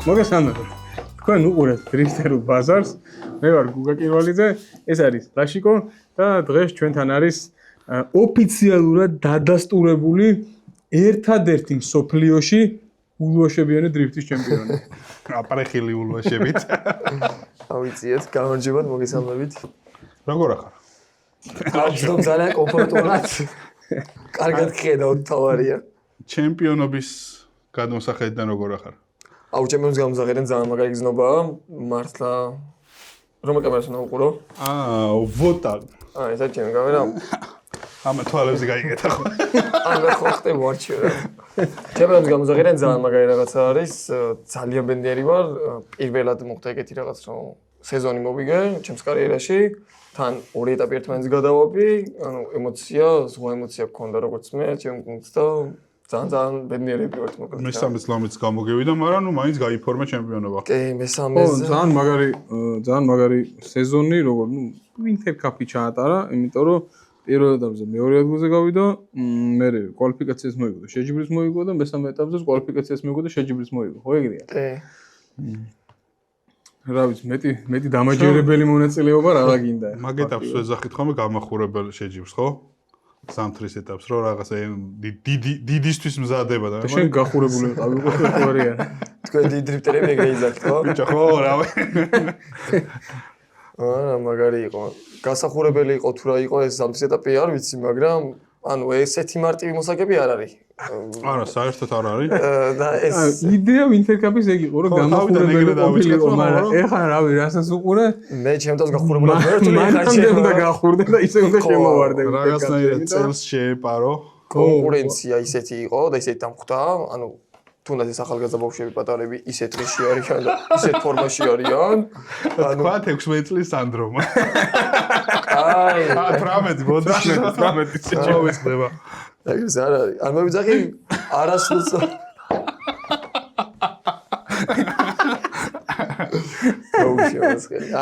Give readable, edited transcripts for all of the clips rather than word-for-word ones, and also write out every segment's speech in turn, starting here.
მოგესალმებით. თქვენ უყურებთ დრიფტერულ ბაზარს. მე ვარ გუგა კირვალიძე, ეს არის ლაშიკო და დღეს ჩვენთან არის ოფიციალურად დადასტურებული ერთადერთი მსოფლიოში ულვაშებიანი დრიფტის ჩემპიონი. აპარეხილი ულვაშებით. ავიწიეთ, გამარჯობათ, მოგესალმებით. როგორ ახარ? კარგად, ძალიან კომფორტულად. კარგად ხედავთ თავარია. ჩემპიონობის გადმოსახედიდან როგორ ახარ? აუ, ჩემპიონის გამოსახედიდან ძალიან მაგარი გზნობაა. მართლა რომელ კამერას უნდა უყურო? ვოტა. ესა ჩემი კამერა. ამა თვალებზე გაიგეთა ხო? არა, ხო ხტები ვარჩიო. ჩემპიონის გამოსახედიდან ძალიან მაგარი რაღაცა არის. ძალიან ბედნიერი ვარ. პირველად მოხდა ეგეთი რაღაც, რომ სეზონი მოვიგე ჩემს კარიერაში. თან ორი ეტაპი ერთმანეთს გადავაბი, ანუ ემოცია, ზღვა ემოცია გქონდა როგორც მე, ჩემ გუნდს და ძალიან ბედნიერები ვართ მოკლედ. მესამე სლამიც გამოგევიდა, მაგრამ ნუ მაინც გაიფორმა ჩემპიონობა. კი, მესამეზე. ძალიან მაგარი სეზონი, როგორ ნუ ვინტერ კაპი ჩაატარა, იმიტომ რომ პირველ ეტაპზე მეორე ადგილზე გავიდა, მე კვალიფიკაციას მოიგო და შეჯიბრის მოიგო და მესამე ეტაპზე კვალიფიკაციას მოიგო და შეჯიბრის მოიგო. ხო ეგრეა? კი. რა ვიცი, მეტი დამაჯერებელი მონაწილეობა რა გინდა. მაგ ეტაპს ვეძახით ხოლმე გამახურებელ შეჯიბს, ხო? სამთრის ეტაპს რო რაღაცა დიდისთვის მზადება და შენ გახურებული ვიყავი უკვე ხوارია. თქვენ დიდი დრიფტერები ეგრე იზახთ, ხო? ბიჭო, ხო, რავი. არა, მაგარი იყო. გასახურებელი იყო თუ რა იყო ეს სამთრის ეტაპი არ ვიცი, მაგრამ ანუ ესეთი მარტივი მოსაგები არ არის. არა, საერთოდ არ არის. და ეს იდეა ვინტერ კაპის ეგ იყო, რომ გამახურებელი ყოფილიყო, მაგრამ ეხლა რავი, რასაც უყურე, მე ჩემთვის გახურებული ვარ, თუ მანამდე უნდა გახურდე და ისე უნდა შემოვარდე. რაღაცნაირად წელს შეეპარო. კონკურენცია ისეთი იყო და ისეთი დამხვდა, ანუ თუნდაც ეს ახალგაზრდა ბავშვები პატარები ისეთ დღეში არიან და ისეთ ფორმაში არიან. თქვა 16 წლის სანდრომა. აი, 18 ბოდაში 18 შეჩავეცდება. ეგრე არ არის. არ მოვიძახი არასდროს.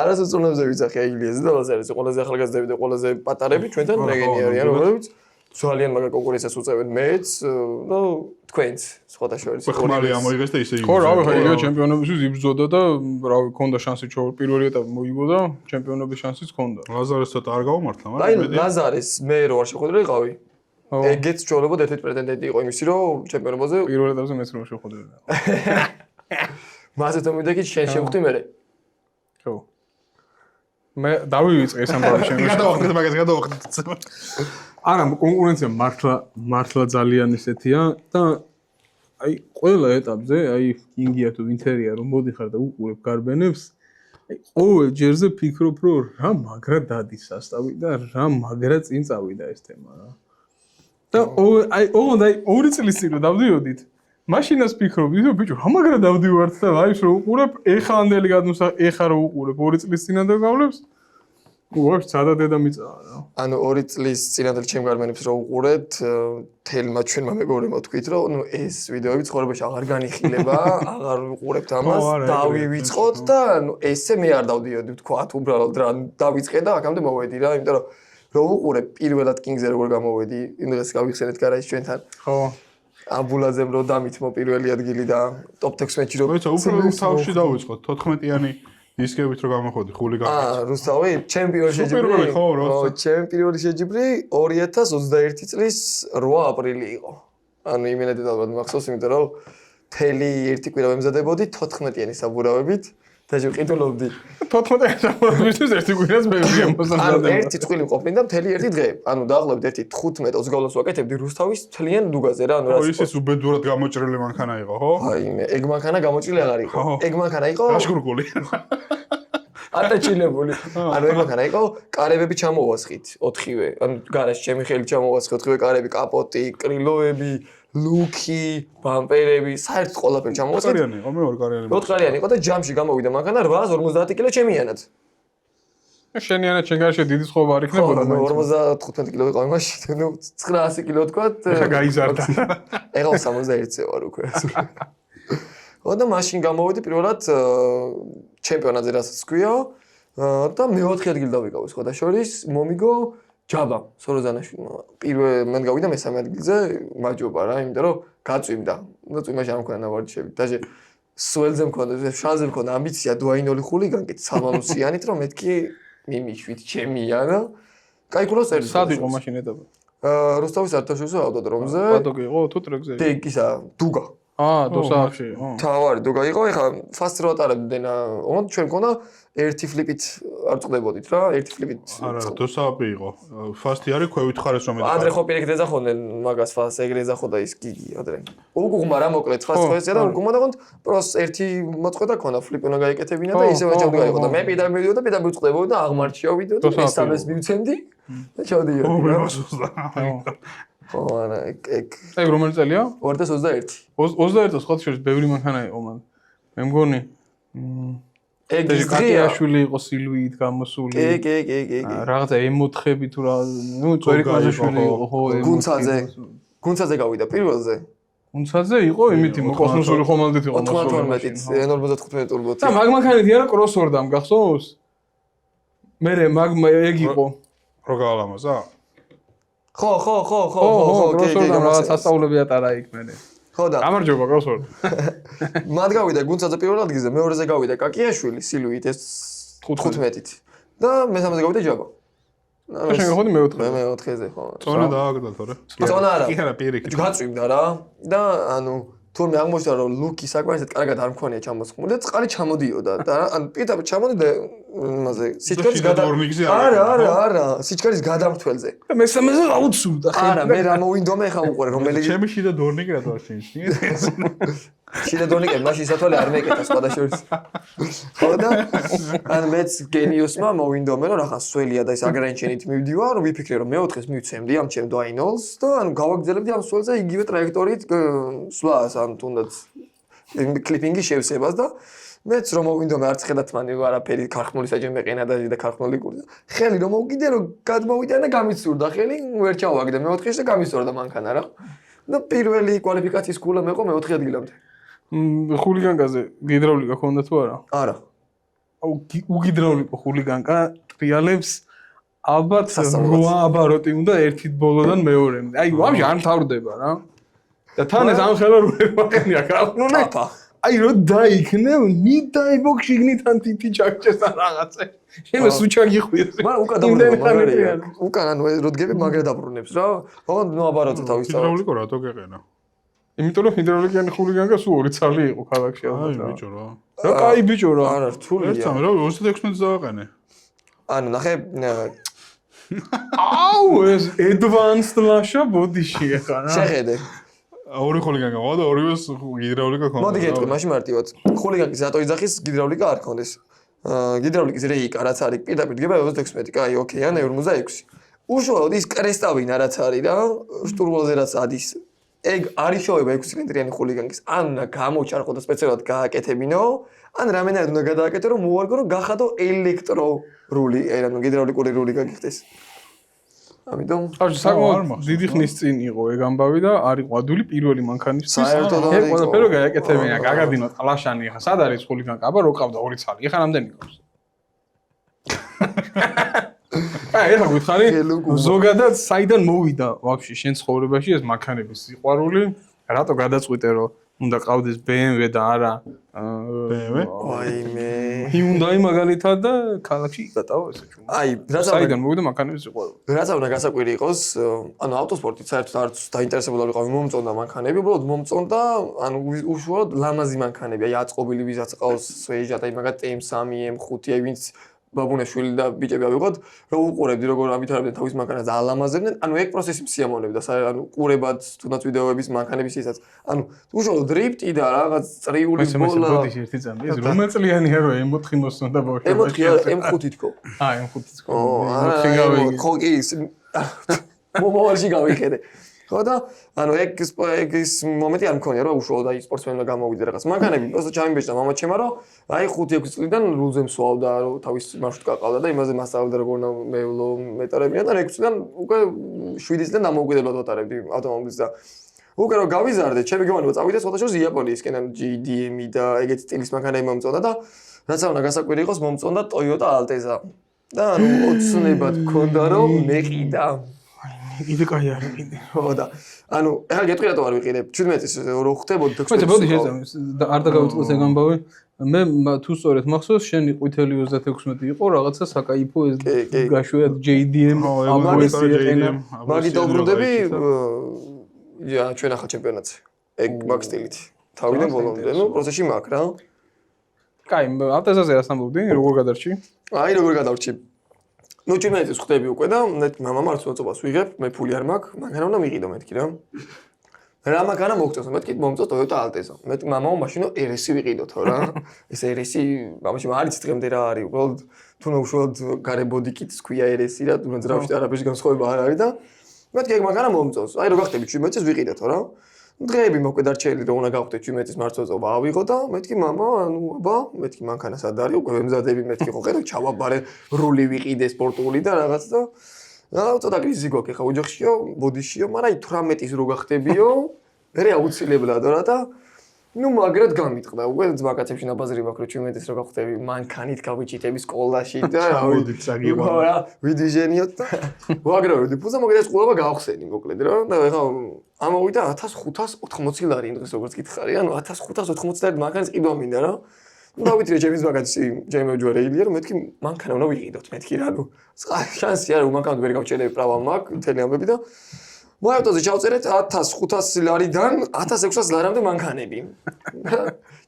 არასდროს უნდაზე ვიძახი აილიაზე და ლაზარეს ყველაზე ახალგაზრდები და ყველაზე პატარები ჩვენთან რეგენი არიან, რომლებიც ძალიან მაგარ კონკურენციას უწევენ მეც და თქვენც სხვათა შორის. ხმალი ამოიღეს და ისე ხო, რავი, ხა იგივე ჩემპიონობისთვის იბრძოდა და რავი, ქონდა შანსი პირველი ეტაპი მოიგო და ჩემპიონობის შანსიც ქონდა. ლაზარეს ცოტა არ გაუმართლა, მაგრამ აი ლაზარეს მე რო არ შეხვედრე ვიყავი. ეგეც ჩვეულებოდ ერთ-ერთი პრეტენდენტი იყო იმისი, რომ ჩემპიონობაზე პირველ ეტაპზე მეც რო შეხვედრე. მასე თომიდაკი შენ შევხვდი მე. ხო. მე დავივიწყე ეს ამბავი შენ. გადავახდეთ მაგას, გადავახდეთ. არა, კონკურენცია მართლა ძალიან ისეთია და აი ყველა ეტაპზე, აი კინგია თუ ვინტერია რომ მოდიხარ და უყურებ გარბენებს, აი ყოველ ჯერზე ფიქრობ რომ რა მაგრა დადის სასტავი და რა მაგრა წინ წავიდა ეს თემა რა. და აი ორი წლის წინ რომ დავდიოდით, მაშინაც ფიქრობ, ბიჭო, რა მაგრა დავდივართ და აი რომ უყურებ, ეხანდელი ეხა რომ უყურებ 2 წლის წინანდელ გავლებს. ვარ სადა დედამიწაა რა. ანუ 2 წლის წინანდელ ჩემ გარბენებს რო უყურეთ, თელმა ჩვენმა მეგობრებმა თქვით, რომ ნუ ეს ვიდეოები ცხოვრებაში აღარ განიხილება, აღარ უყურებთ ამას, დავივიწყოთ და ნუ ესე მე არ დავდიოდი, ვთქვათ, უბრალოდ რა დავიწყე და აქამდე მოვედი რა, იმიტომ რომ რო უყურებ პირველად კინგზე როგორ გამოვედი, იმ დღეს გავიხსენეთ გარაჟში ჩვენთან. ხო. აბულაძემ რო დამითმო პირველი ადგილი და ტოპ 16-ში რო ვიცი, უბრალოდ თავში დავიწყოთ 14-იანი ისკებით რო გამოხოდი ხული გამიწა. რუსთავი, ჩემპიონი შეჯიბრი. ხო, ჩემპიონი შეჯიბრი 2021 წლის 8 აპრილი იყო. ანუ იმენად ალბათ მახსოვს, იმიტომ რომ თელი ერთი კვირა მემზადებოდი 14-იანი საბურავებით და შევყიდულობდი. 14-იანი საბურავისთვის ერთი კვირას მე შემოსამზადებოდი. ანუ ერთი წვილი მყოფნი და მთელი ერთი დღე. ანუ დაახლოებით ერთი 15-20 გავლას ვაკეთებდი რუსთავის მთლიან დუგაზე რა, ანუ რა. ხო, ისიც უბედურად გამოჭრილი მანქანა იყო, ხო? აი, ეგ მანქანა გამოჭრილი აღარ იყო. ეგ მანქანა იყო გაშგურგული. ატაჩილებული. ანუ ეგ მანქანა იყო, კარებები ჩამოვასხით 4-ვე. ანუ გარაშ ჩემი ხელი ჩამოვასხით 4-ვე კარები, კაპოტი, კრილოები, ლუკი, ბამპერები, საერთოდ ყველაფერი ჩამოვასხით. კარიანი იყო, მე 2 კარიანი. 4 კარიანი იყო და ჯამში გამოვიდა მანქანა 850 კილო ჩემიანად. შენიანად შენ გარშე დიდი სხვაობა არ იქნებოდა მაინც. 55 კილო ვიყავი მაშინ, ნუ 900 კილო თქვათ. ეხა გაიზარდა. ეხა 71-ზე ვარ უკვე. და მაშინ გამოვედი პირველად ჩემპიონატზე რასაც ქვია და მე-4 ადგილი დავიკავე სხვა და შორის მომიგო ჯაბა სოროზანაშვილმა. პირველ მან გავიდა მესამე ადგილზე, მაჯობა რა, იმიტომ რომ გაწვიმდა. და წვიმაში არ მქონდა ვარჯიშები. დაჟე სუელზე მქონდა, შანზე მქონდა ამბიცია დუაინოლი ხულიგანკით სამალუსიანით, რომ მეთქი მიმიშვით ჩემია და კაიკულოს ერთ. სად იყო მაშინ ეტაპი? რუსთავის საერთაშორისო ავტოდრომზე. პადოკი იყო თუ ტრეკზე? ისა დუგა. დოსახში. თავარი დუგა იყო, ეხლა ფასტ რო ატარებდნენ, ოღონდ ჩვენ მქონდა ერთი ფლიპით არ წდებოდით რა, ერთი ფლიპით. არა, დოსააპი იყო. ფასტი არის ქვევით ხარეს რომ ადრე ხო პირიქით ეძახოდნენ მაგას ფასს, ეგრე ეძახოდა ის გიგი ადრე. უგუღმა რა მოკლედ ხას ხოეს და უგუღმა და ოღონდ პროს ერთი მოწყვეტა ქონდა, ფლიპი უნდა გაიკეთებინა და ისევ ეჭვდი გაიყოდა. მე პირდაპირ მივიდოდა, პირდაპირ წდებოდი და აღმარჩიავიდო და მესამეს მივცემდი და ჩავდიოდი. ხო, არა, ეგ რომელი წელია? 2021. 21-ს ხო შეიძლება ბევრი მანქანა იყო მან. მე მგონი ეგ ის კატიაშვილი იყო სილვით გამოსული. კი. რაღაცა M4-ები თუ რა, წვერიკვაჟაშვილი იყო ხო გუნცაზე გავიდა პირველზე. გუნცაზე იყო იმითი კოსმოსური ხომალდით იყო 92-ით, N55 ტურბოთი. და მაგ მანქანები არა კროსორდამ გახსოვს? მე ეგ იყო. რო გაალამაზა? ხო, კროსორდამ რაღაც ასწავლები ატარა იქ მე. ხო და გამარჯობა კროსორდ. მათ გავიდა გუნცაზე პირველ ადგილზე, მეორეზე გავიდა კაკიაშვილი სილვით ეს 15-ით. და მესამეზე გავიდა ჯაბა. შენ გახოდი მე-4-ზე. მე მე-4-ზე ხო. წონა დააგდა თორე. წონა არა. იქ არა პირიქით. გაწვიმდა რა და ანუ თურმე აღმოჩნდა რომ ლუკი საკმარისად კარგად არ მქონია ჩამოსხმული და წყალი ჩამოდიოდა და ანუ პირდაპირ ჩამოდიდა იმაზე სიჩქარის არა სიჩქარის გადამრთველზე და მესამეზე აუცურდა ხე არა მე რა მოვინდომე ხა უყურე რომელი ჩემი შიდა დორნიკი რა თქმა უნდა შიდა დორნიკი მაშინ სათვალე არ მეკეთა სხვადასხვა ხო და ან მეც გენიოსმა მოვინდომე რომ რაღაცა სველია და ის აგრენჩენით მივდივარ რომ ვიფიქრე რომ მე-4-ს მივცემდი ამ ჩემ დუაინოლს და ანუ გავაგრძელებდი ამ სველზე იგივე ტრაექტორიით სვლას ან თუნდაც კლიპინგი შევსებას და მეც რომ მოვინდომე არც ხედათ მან არაფერი ქარხნული საჯენ მეყენა და ქარხნული კური ხელი რომ მოვგიდე რომ გადმოვიდა და გამიცურდა ხელი ვერ ჩავაგდე მე-4-ში და გამისორდა მანქანა რა და პირველი კვალიფიკაციის კულა მეყო მე-4 ადგილამდე ხულიგანკაზე გიდრავლიკა ქონდა თუ არა? არა. უგიდრავლიკო ხულიგანკა ტრიალებს ალბათ 8 აბაროტი უნდა ერთით ბოლოდან მეორემდე. აი ვაფშე არ მთავრდება რა. და თან ეს ამხელარული მანქანია ქარხნული. აი რო დაიქნევ, ნიდაი ბოქშიგნიდან თითი ჩაგჭეს და რაღაცა. შენ სუჩა გიხვიეს. მაგრამ უკან დაბრუნებია. უკან ანუ რო დგები მაგრა დაბრუნებს რა. ოღონდ ნუ აბაროტე თავის თავად. ჰიდრავლიკო რატო გეყენა? იმიტომ რომ ჰიდრავლიკიანი ხულიგანკა სულ 2 ცალი იყო ქალაქში ალბათ. აი ბიჭო რა. რა კაი ბიჭო რა. არა რთულია. ერთ სამ რა 36 დავაყენე. ანუ ნახე აუ ეს advanced ლაშა ბოდიში ახლა რა. შეხედე. ორი ხულიგანკა ყავდა და ორივეს ჰიდრავლიკა ქონდა. მოდი გეტყვი მაშინ მარტივად. ხულიგანკის რატო იძახის ჰიდრავლიკა არ ქონდეს. ჰიდრავლიკის რეიკა რაც არის პირდაპირ დგება 36, კაი, ოკეი, ან 46. უშუალოდ ის კრესტავინა რაც არის რა, შტურვალზე რაც ადის. ეგ არის შოება 6 ცილინდრიანი ხულიგანკის. ან გამოჩარხო და სპეციალურად გააკეთებინო, ან რამენად უნდა გადააკეთო რომ მოარგო რომ გახადო ელექტრორული, ანუ ჰიდრავლიკური რული გაგიხდეს. ამიტომ ახლა საკმაოდ დიდი ხნის წინ იყო ეგ ამბავი და არ იყო ადვილი პირველი მანქანისთვის. საერთოდ არ იყო. ყველაფერი გააკეთებინა, გაგადინოთ ყლაშანი ახლა სად არის ხულიგანკა? აბა რო ყავდა 2 ცალი. ახლა რამდენი ყავს? აი ეხლა გითხარი ზოგადად საიდან მოვიდა ვაფშე შენ ცხოვრებაში ეს მანქანების სიყვარული რატო გადაწყვიტე რომ უნდა ყავდეს BMW და არა BMW? ვაიმე Hyundai მაგალითად და ქალაქში იკატაო ესე ჩვენ აი რაცა საიდან მოვიდა მანქანების სიყვარული რაცა უნდა გასაკვირი იყოს ანუ ავტოსპორტით საერთოდ არც დაინტერესებული არ ვიყავი მომწონდა მანქანები უბრალოდ მომწონდა ანუ უშუალოდ ლამაზი მანქანები აი აწყობილი ვიზაც ყავს სვეიჟა და იმაგად M3 M5 აი ვინც ბაბუნაშვილი და ბიჭები ავიღოთ, რომ უყურებდი როგორ ავითარებდნენ თავის მანქანას და ალამაზებდნენ, ანუ ეგ პროცესი მსიამოვნებდა, ანუ ყურებად თუნდაც ვიდეოების მანქანების ისაც. ანუ უშუალოდ დრიფტი და რაღაც წრიული ბოლა. ეს ერთი წამი, ეს რომელ წლიანია რომ M4 მოსწონდა ბავშვი? M5 თქო. M5 თქო. ხო, კი, მომავალში გავიხედე. ხო და ანუ ეგ ის მომენტი არ მქონია რომ უშუალოდ აი სპორტსმენმა გამოვიდა რაღაც მანქანები просто ჩამიბეჭდა მამაჩემა რომ აი 5-6 წლიდან რულზე მსვავდა რომ თავის მარშრუტკა ყავდა და იმაზე მასწავლდა როგორ უნდა მევლო მეტარებია და 6 წლიდან უკვე 7 წლიდან დამოუკიდებლად ვატარებდი ავტომობილს და უკვე რომ გავიზარდე ჩემი გემოვნება წავიდა სხვადასხვა იაპონიისკენ ან GDM-ი და ეგეთი სტილის მანქანები მომწონდა და რაც უნდა გასაკვირი იყოს მომწონდა Toyota Alteza და ანუ ოცნებად მქონდა რომ მეყიდა კიდე კაი არის კიდე. ხო და ანუ ეხლა გეტყვი რატო არ ვიყიდებ 17-ის რო ხდებოდი 16-ის. მოდი შეძამი არ დაგავიწყდეს ეგ ამბავი. მე თუ სწორედ მახსოვს შენი ყვითელი 36 იყო რაღაცა საკაიფო ეს გაშვია JDM ამასია ენა მაგი დაუბრუნდები ჩვენ ახალ ჩემპიონატზე ეგ მაგ სტილით თავიდან ბოლომდე ნუ პროცესში მაქვს რა კაი ავტაზაზე რას ამბობდი როგორ გადარჩი აი როგორ გადარჩი ნუ ჩემეთს ხვდები უკვე და მე მამამ არც უწობას ვიღებ მე ფული არ მაქვს მაგრამ უნდა მიყიდო მეთქი რა რა მაგანა მოგწევს მეთქი მომწევს Toyota Altezo მე მამაო მაშინო RS ვიყიდოთო რა ეს RS მამაში არც დღემდე რა არის უბრალოდ თუ ნაუშავად გარებოდიკიც ქვია RS რა თუ ძრავში არაფერში განსხვავება არ არის და მეთქი ეგ მაგანა მომწევს აი რო გახდები 17-ის ვიყიდოთო რა დღეები მოკვედარჩელი რომ უნდა გავხდე 17-ის მართლობა ავიღო და მეთქი მამა ანუ აბა მეთქი მანქანა სად არის უკვე ვემზადები მეთქი ხო ხედავ ჩავაბარე რული ვიყიდე სპორტული და რაღაც და ცოტა კრიზისი გვაქვს ახლა ოჯახშიო, ბოდიშიო, მაგრამ 18-ის რო გახდებიო, მე აუცილებლად რა და ნუ მაგრად გამიტყდა. უკვე ძმაკაცებში ნაბაზრი მაქვს რომ 17-ის რო გახდები, მანქანით გავიჭიტები სკოლაში და ჩამოვიდით საგივა. რა, ვიდიჟენიოთ და ვაგრავდი. ფუძა მოგედა სკოლა გავხსენი მოკლედ რა. და ახლა ამოვიდა 1580 ლარი იმ დღეს როგორც გითხარი, ანუ 1580 ლარი მანქანის ყიდვა მინდა რა. დავიტირე ჩემს მაგაცი ჩემო ჯვარეილია რომ მეთქი მანქანა უნდა ვიყიდოთ მეთქი რა ნუ შანსი არა მანქანა ვერ გავჭერე პრავა მაქვს მთელი ამბები და მოავტოზე ჩავწერეთ 1500 ლარიდან 1600 ლარამდე მანქანები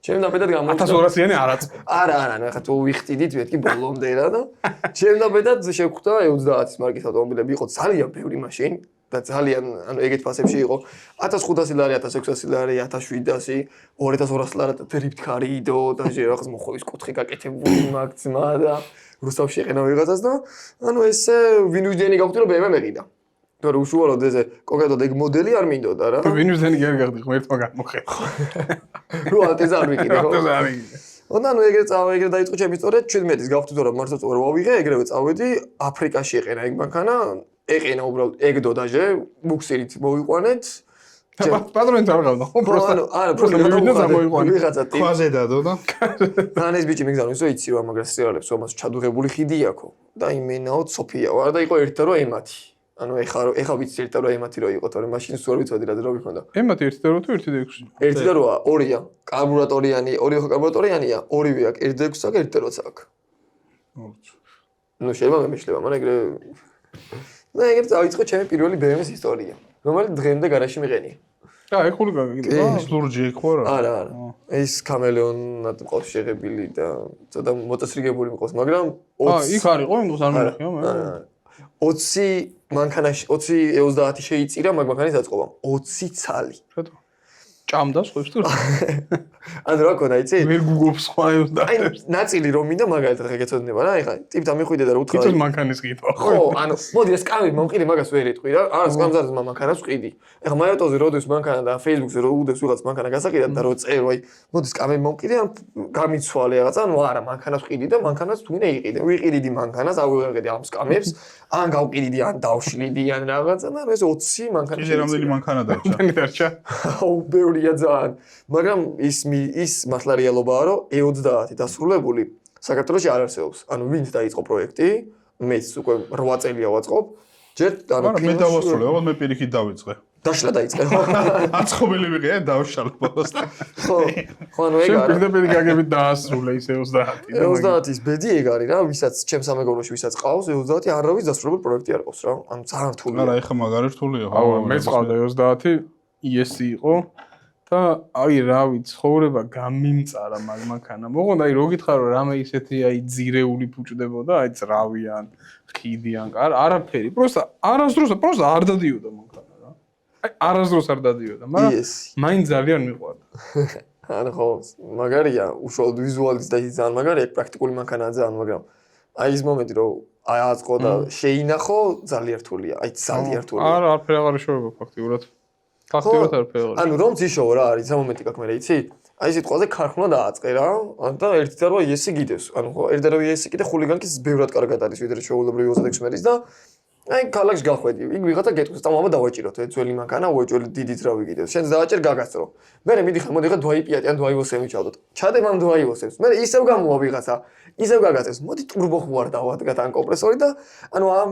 ჩემ დაბედად გამოიწვია 1200-იანი არაც არა ახლა თუ ვიხტიდით მეთქი ბოლომდე რა და ჩემ დაბედად შევხვდა 30-ის მარკის ავტომობილები იყო ძალიან ბევრი მაშინ და ძალიან ანუ ეგეთ ფასებში იყო 1500 ლარი 1600 ლარი 1700 2200 ლარი დრიფტ-კარი იდო და რაღაც მოხოვის კუთხე გაკეთებული მაგცმა და რუსთავში ეყენა ვიღაცას და ანუ ესე ვინუჯენი გავხდი რომ BMW მეყიდა და რო უშუალოდ ესე კონკრეტულად ეგ მოდელი არ მინდოდა რა ვინუჯენი გერ გახდი ღმერთმა გამოხედა რო ალტეზე არ ვიყიდე ხო ალტეზე არ ვიყიდე ანუ ეგრე დაიწყო ჩემი ისტორია 17-ის გავხდი თორემ მართლა წვერ ვავიღე ეგრევე წავედი აფრიკაში ეყენა ეგ მანქანა ეყენა უბრალოდ ეგდო დაჟე ბუქსირით მოვიყვანეთ პატრონით არ გავდა ხო პროსტა არა პროსტა ვიღაცა ტიპი ქვაზე დადო და ან ეს ბიჭი მიგზავნეს რომ იცი რა მაგრამ სიარლებს ომას ჩადუღებული ხიდი აქო და იმენაო სოფია ვარ და იყო ერთად რო ემათი ანუ ეხა ვიცი ერთად რო ემათი რო იყო თორემ მაშინ სულ არ ვიცოდი რა დრო გიქონდა ემათი ერთი და რო თუ ერთი და 6 ერთი და როა ორია კარბურატორიანი ორი ხო კარბურატორიანია ორივე აქვს ერთი და 6 აქვს ერთი და 8 აქვს ნუ შეიძლება მე მეშლება მაგრამ ეგრე და ეგრე წავიწყო ჩემი პირველი BMW-ის ისტორია რომელიც დღემდე გარაჟში მიყენია ეხული გაგიგდა ლურჯი ხო რა არა ეს კამელეონად მყავს შეღებილი და ცოტა მოწესრიგებული მყავს მაგრამ იქ არისო იმ დროს არ მიხია მე 20 მანქანაში 20 შეიწირა მაგ მანქანის დაწყობამ 20 ცალი რატო ჭამდა სხვებს თუ ანუ რა ქონდა იცი ვერ გუგობს სხვა 20 აი ნაწილი რომ მინდა მაგალითად ხა გეცოდნება რა ეხა ტიპთან მიხვიდე და რა უთხრა იცის მანქანის ყიდვა ხო ანუ მოდი ეს კამი მომყიდე მაგას ვერ იტყვი რა არა სკამზარს მანქანას ვყიდი ეხა მაიოტოზე როდის მანქანა და Facebook-ზე რო უდეს ვიღაც მანქანა გასაყიდა და რო წერო აი მოდი კამი მომყიდე ან გამიცვალე რაღაცა ანუ არა მანქანას ვყიდი და მანქანას თუ მინდა იყიდე ვიყიდი მანქანას ავიღედი ამ სკამებს ან გავყიდი ან დავშლიდი ან რაღაცა და ეს 20 მანქანა ისე რამდენი მანქანა დარჩა დარჩა აუ ბევრია ძალიან მაგრამ ის მართლა რეალობაა რომ E30 დასრულებული საქართველოში არ არსებობს ანუ ვინც დაიწყო პროექტი მეც უკვე 8 წელია ვაწყობ ჯერ ანუ მე დავასრულე ალბათ მე პირიქით დავიწყე დაშლა დაიწყე აწყობილი ვიყე დავშალ ბოლოს ხო ანუ ეგ არის პირდაპირ გაგებით დაასრულე ის E30 E30-ის ბედი ეგ არის რა ვისაც ჩემს სამეგობროში ვისაც ყავს E30 არავის დასრულებული პროექტი არ ყავს რა ანუ ძალიან რთულია არა ეხა მაგარი რთულია ხო მეც ყავდა E30 ES იყო და აი რავი ცხოვრება გამიმწარა მაგ მანქანა მოყონდა აი რო გითხარო რამე ისეთი აი ძირეული ფუჭდებოდა აი ძრავიან ხიდიან არაფერი პროსტა არასდროს არ დადიოდა მანქანა რა აი არასდროს არ დადიოდა მაგრამ მაინც ძალიან მიყვარდა ანუ ხო მაგარია უშუალოდ ვიზუალიც და ის ძალიან მაგარია პრაქტიკული მანქანაა ძალიან მაგრამ აი ის მომენტი რომ აი აწყო და შეინახო ძალიან რთულია აი ძალიან რთულია არა არაფერი აღარ შევა ფაქტიურად ფაქტიურად არაფერი აღარ ანუ რომ ძიშოვა რა არის ამ მომენტი გაქვს მე იცი აი სიტყვაზე ქარხნა დააწყე რა და ერთი და რა ES-ი გიდევს ანუ ხო ერთი და რა ES-ი კიდე ხულიგანკის ბევრად კარგად არის ვიდრე შეუულებრივი 26 მერის და აი ქალაქში გახვედი. იქ ვიღაცა გეტყვის, წამოვა დავაჭიროთ, ძველი მანქანა, უეჭველი დიდიც რა ვიგიდეთ. შენს დავაჭერ გაგასწრო. მე მიდიხარ დვაი პიატი ან დვაი ვოსემი ჩავდოთ. ჩადებ ამ დვაი ვოსემს. მე ისევ გამოვა ვიღაცა, ისევ გაგაწევს. მოდი ტურბო ხوار დავადგათ ან კომპრესორი და ანუ ამ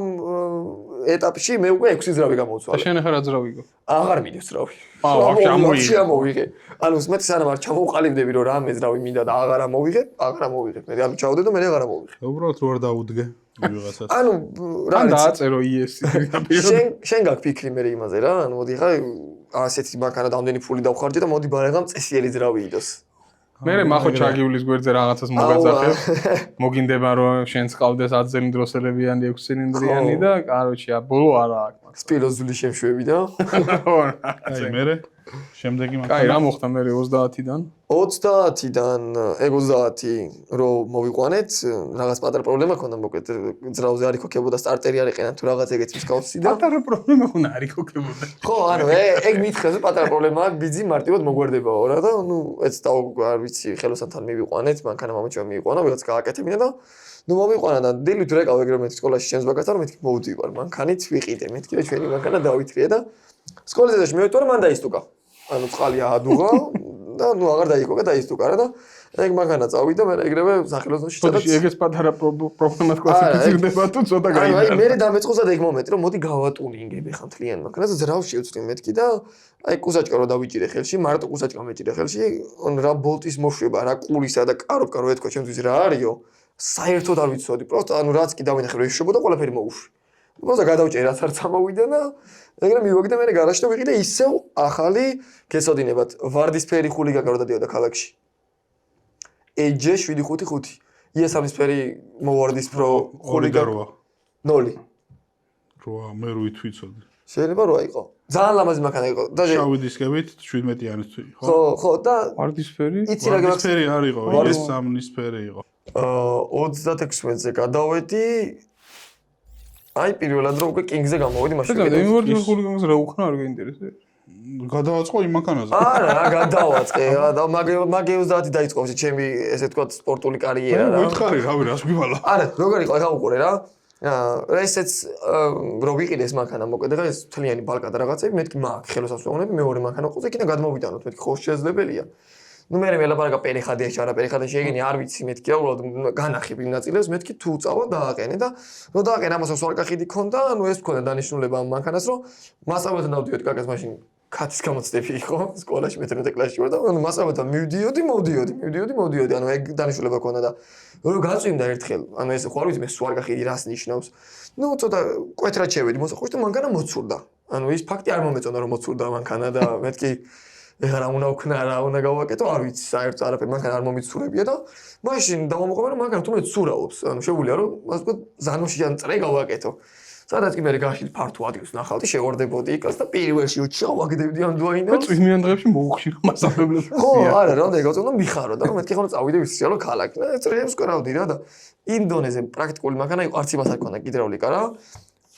ეტაპში მე უკვე 6 ძრავი გამოვცვალე. და შენ ახლა რა ძრავი გო? აღარ მიდის ძრავი. ვაფშე ამოვიღე. ანუ მე სანამ არ ჩამოვყალიბდები რომ რა მე ძრავი მინდა და აღარ ამოვიღე. მე ანუ ჩავდე და მე აღარ ამოვიღე. უბრალოდ რო არ დაუდგე ვიღაცას. ანუ რა ან დააწერო ES-ი. შენ გაქვს ფიქრი მე იმაზე რა, ანუ მოდი ხა ასეთი მანქანა დამდენი ფული დავხარჯე და მოდი ბარეგამ წესიერი ძრავი იდოს. მე მახო ჩაგივლის გვერდზე რაღაცას მოგაძახებ. მოგინდება რომ შენს ყავდეს 10 წელი დროსელებიანი 6 ცილინდრიანი და კაროჩია ბოლო არა აქვს. სპიროზული შემშვები და აი მე შემდეგი მანქანა. კაი რა მოხდა მე 30-დან? 30-დან 30 რომ მოვიყვანეთ, რაღაც პატარა პრობლემა ქონდა მოკლედ ძრავზე არ იქოქებოდა სტარტერი არ იყენა თუ რაღაც ეგეთი მსგავსი და პატარა პრობლემა ხონა არ იქოქებოდა. ხო, ანუ ეგ მითხეს პატარა პრობლემა აქვს, ბიძი მარტივად მოგვერდებაო რა და ნუ ეც და არ ვიცი ხელოსანთან მივიყვანეთ, მანქანა მამაჩემ მივიყვანა, ვიღაც გააკეთებინა და ნუ მოვიყვანა და დილით რეკავ ეგრე მეთქი სკოლაში ჩემს ბაკასთან რომ მეთქი მოვდივარ მანქანით ვიყიდე მეთქი და ჩვენი მანქანა დავითრია და სკოლაზე მივედი რომ მან დაისტუკა ანუ წყალი აადუღა და ნუ აღარ დაიკოკა დაისტუკა რა და ეგ მანქანა წავიდა მე ეგრევე სახელოსნოში სადაც ეგეც პატარა პრობლემას კლასიფიცირდება თუ ცოტა გაიგე აი მე დამეწყდა ეგ მომენტი რომ მოდი გავატუნინგები ხან თლიან მანქანას ძრავში უწრი მეთქი და აი კუსაჭკა რო დავიჭირე ხელში მარტო კუსაჭკა მეჭირე ხელში ან რა ბოლტის მოშვება რა ყურისა და კარობკა რო ეთქვა ჩემთვის რა არისო საერთოდ არ ვიცოდი პროსტა ანუ რაც კი დავინახე რომ ეშებოდა ყველაფერი მოუშვი უბრალოდ გადავჭერე რაც არც ამოვიდა და ეგრე მივაგდე მე გარაჟში და ვიყიდე ისევ ახალი გესოდინებათ ვარდისფერი ხულიგაკა რო დადიოდა ქალაქში AJ 755 იესამისფერი მოვარდისფრო ხულიგა 0 როა მე რუით ვიცოდი შეიძლება როა იყო ძალიან ლამაზი მანქანა იყო და შავი დისკებით 17-იანის თვი ხო და ვარდისფერი იცი რა გაქვს ვარდისფერი არ იყო ეს სამნისფერი იყო 36-ზე გადავედი აი პირველად რომ უკვე კინგზე გამოვედი მაშინ და იმ ვარდისფერი ხულიგანს რა უხნა არ გაინტერესებს გადავაწყო იმ მანქანაზე არა გადავაწყე და მაგე 30 დაიწყო ჩემი ესე თქვა სპორტული კარიერა რა ვითხარი რავი რას გივალა არა როგორ იყო ახლა უყურე რა ესეც რო ვიყიდე ეს მანქანა მოკლედ და ეს თლიანი ბალკა და რაღაცები მეთქი მაგ ხელოსას ვეუბნები მეორე მანქანა ყოზე კიდე გადმოვიდანოთ მეთქი ხო შესაძლებელია ნუ მე მელაპარაკა პერიხადიაში არა პერიხადაში ეგენი არ ვიცი მეთქი რა უბრალოდ განახი იმ ნაწილებს მეთქი თუ წავა დააყენე და რო დააყენე ამას სვარკახიდი ქონდა ანუ ეს ქონდა დანიშნულება ამ მანქანას რომ მასწავლებლთან დავდივარდი კაკას მაშინ ქათის გამოცდები იყო სკოლაში მე-11 კლასში ვარ და ანუ მასწავლებლთან მივდიოდი ანუ ეგ დანიშნულება ქონდა და რო გაწვიმდა ერთხელ ანუ ეს ხო არ ვიცი მე სვარკახიდი რას ნიშნავს ნუ ცოტა კვეთრად შევედი მოსახვეში და მანქანა მოცურდა ანუ ის ფაქტი არ მომეწონა რომ მოცურდა მანქანა და მეთქი ეხლა რა უნდა ვქნა რა უნდა გავაკეთო არ ვიცი საერთოდ არაფერი მანქანა არ მომიცურებია და მაშინ დავამოყვა რომ მანქანა თუმცა ცურაობს ანუ შეგვიძლია რომ ასე ვთქვათ ზანოში ან წრე გავაკეთო სადაც კი მე გაშლი ფართო ადგილს ნახავდი შევარდებოდი იქაც და პირველში ჩავაგდებდი ამ დვაინას წვიმიან დღეებში მოუხშირ მასწავლებლებს ხო არა რამდენი გავწევდა მიხარო და მეთქი ხოლმე წავიდე ვიციალო ქალაქი და წრეებს კრავდი რა და ინდონეზე პრაქტიკული მანქანა იყო არც იმას არ ქონდა გიდრავლიკა რა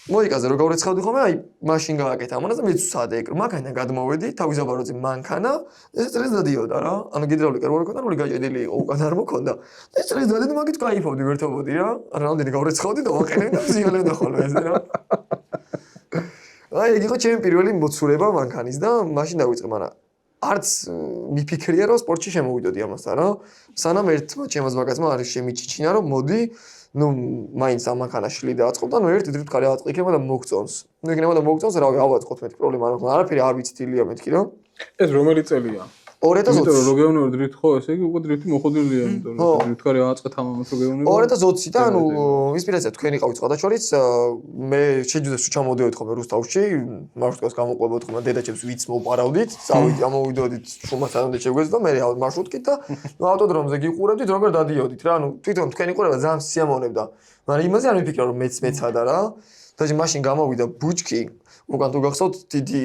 მოიკაზე რო გავრეცხავდი ხოლმე აი მაშინ გააკეთა ამანაც და მეც ვსადე ეგ მანქანა გადმოვედი თავიზაბაროძე მანქანა ეს წრეს დადიოდა რა ანუ გიდრავლიკა რო არ ქონდა რული გაჭედილი იყო უკან არ მოქონდა ეს წრეს დადიოდა მაგით кайფობდი ვერთობოდი რა რამდენი გავრეცხავდი და ვაყენები და ზიალებდა ხოლმე ეს რა აი ეგ იყო ჩემი პირველი მოცურება მანქანის და მაშინ დავიწყე მაგრამ არც მიფიქრია რომ სპორტში შემოვიდოდი ამასთან რა სანამ ერთმა ჩემს ბაკაცმა არის შემიჩიჩინა რომ მოდი ну მაინც ამ მანქანაში დააწყობ და ნუ ერთი დღით ხარ ავაწყე იქნება და მოგწონს ნუ იქნება და მოგწონს რავი ავაწყოთ მეთქი პრობლემა არ მაქვს არაფერი არ ვიცი თილია მეთქი რა ეს რომელი წელია 2020 იმიტომ რომ გეუბნები დრით ხო ესე იგი უკვე დრითი მოხდილია იმიტომ რომ დრით ხარ ავაწყეთ ამას რომ გეუბნები 2020 და ანუ ინსპირაცია თქვენი ყავით სხვადასხვაის მე შეჯუდეს ჩამოდიოდი ხოლმე რუსთავში მარშრუტკას გამოყვებოდ ხოლმე დედაჩემს ვიც მოვპარავდით წავიდი ამოვიდოდით შუმაცამდე შეგვეძ და მე მარშრუტკით და ნუ ავტოდრომზე გიყურებდით როგორ დადიოდით რა ანუ თვითონ თქვენი ყურება ძალიან სიამოვნებდა მაგრამ იმაზე არ მიფიქრე რომ მეცადა რა და მაშინ გამოვიდა ბუჩკი უკან თუ გახსოვთ დიდი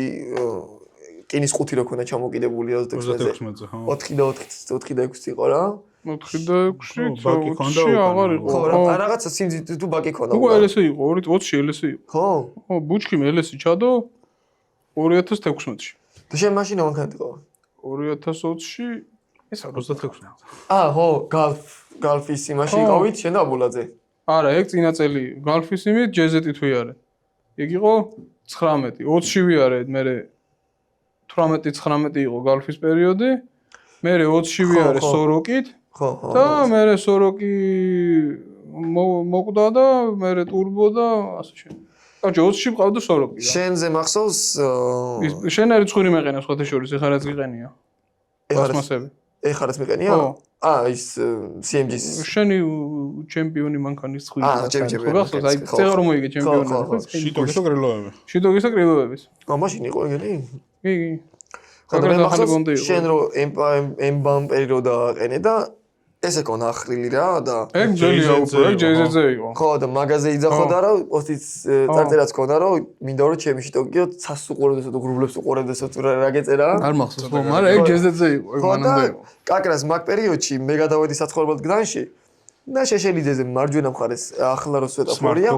კინის ყუთი რო ქონდა ჩამოკიდებული 26-ზე ხო 4 და 6 იყო რა 4 და 6 ბაკი ქონდა აღარ იყო ხო რაღაცა სიმძით თუ ბაკი ქონდა უკვე LS იყო 2020-ში LS იყო ხო ხო ბუჩკი LS-ი ჩადო 2016-ში და შენ მაშინ ამქანდი ყო 2020-ში ეს 26-ზე ხო გალფის იმაში იყავით შენ და აბულაძე არა ეგ წინა წელი გალფის იმით ჯეზეტი თვიარე იქ იყო 19, 20-ში ვიარეთ, მე 18-19 იყო გალფის პერიოდი, მე 20-ში ვიარეთ სოროკით. ხო. და მე სოროკი მოკვდა და მე ტურბო და ასე შემდეგ. კაჭო 20-ში მყავდა სოროკი. შენზე მახსოვს შენ არის ცხური მეყენა სხვათა შორის, ეხლა რაც გიყენია. პლასმასები. ეხლა რაც მიყენია? ის CMG-ს. შენი ჩემპიონი მანქანის ცხური. ჩემპიონი. გახსოვს, აი წეღარ მოიგე ჩემპიონი. შიტოკის და გრილოები. შიტოკის და გრილოების. მაშინ იყო ეგენი? კი. მაგრამ შენ რო ემბამ პერიოდი დააყენე და ესე ქონა ახრილი რა და ეგ ძელია უფრო, ეგ ჯეზეზე იყო. ხო და მაღაზია იძახო და რა პოსტიც წარწერაც ქონდა რომ მინდა რომ ჩემი შიტოკიო ცას უყურებდესო და გრუბლებს უყურებდესო თუ რა გეწერა. არ მახსოვს, მაგრამ ეგ ჯეზეზე იყო, ეგ მანამდე იყო. კაკრას მაგ პერიოდში მე გადავედი საცხოვრებლად გდანში და შეშელიძეზე მარჯვენა მხარეს ახლა რო სვეტაფორია.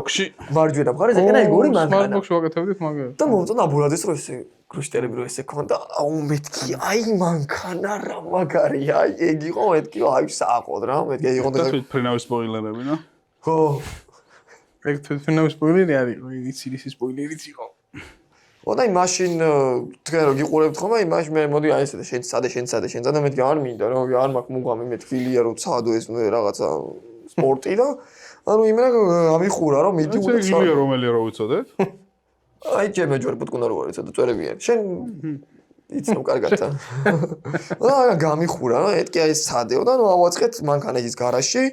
მარჯვენა მხარეს ეკენა ეგ ორი მანქანა. სმარტბოქსში ვაკეთებდით მაგას. და მომწონა აბურადეს რომ ესე გრუშტერები რო ესე ქონდა, აუ მეთქი, აი მანქანა რა მაგარია, აი ეგ იყო, მეთქი, აი საყოდ რა, მეთქი იყო და ფრენავის სპოილერები, რა? ხო. ეგ ფრენავის სპოილერი არის, იცი სპოილერიც იყო. ოდა აი მაშინ თქვენ რო გიყურებთ ხომ, აი მაშინ მე მოდი აი ესე შენ სცადე და მეთქი არ მინდა რა, არ მაქვს მუღამი მეთქილია რომ ცადო ეს რაღაცა სპორტი და ანუ იმენა ამიხურა რომ მიდი უდა ცადე. რომელია რო ვიცოდეთ? აი ჩემე ჯერ პუტკუნა რო არის და წვერებიან. შენ იცნობ კარგად. და გამიხურა რა, ეთქი აი სცადეო და ნუ ავაწყეთ მანქანა ის გარაჟში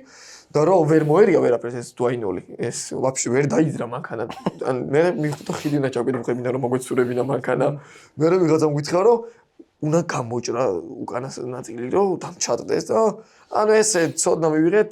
და რო ვერ მოერია ვერაფერს ეს დუაინოლი. ეს ვაფშე ვერ დაიძრა მანქანა. ან მე მიხუთა ხილინა ჩავკიდე ხებინა რომ მოგვეცურებინა მანქანა. მე ვიღაცამ გითხრა რომ უნდა გამოჭრა უკანას ნაწილი რომ დამჩადდეს და ანუ ესე ცოდნა მივიღეთ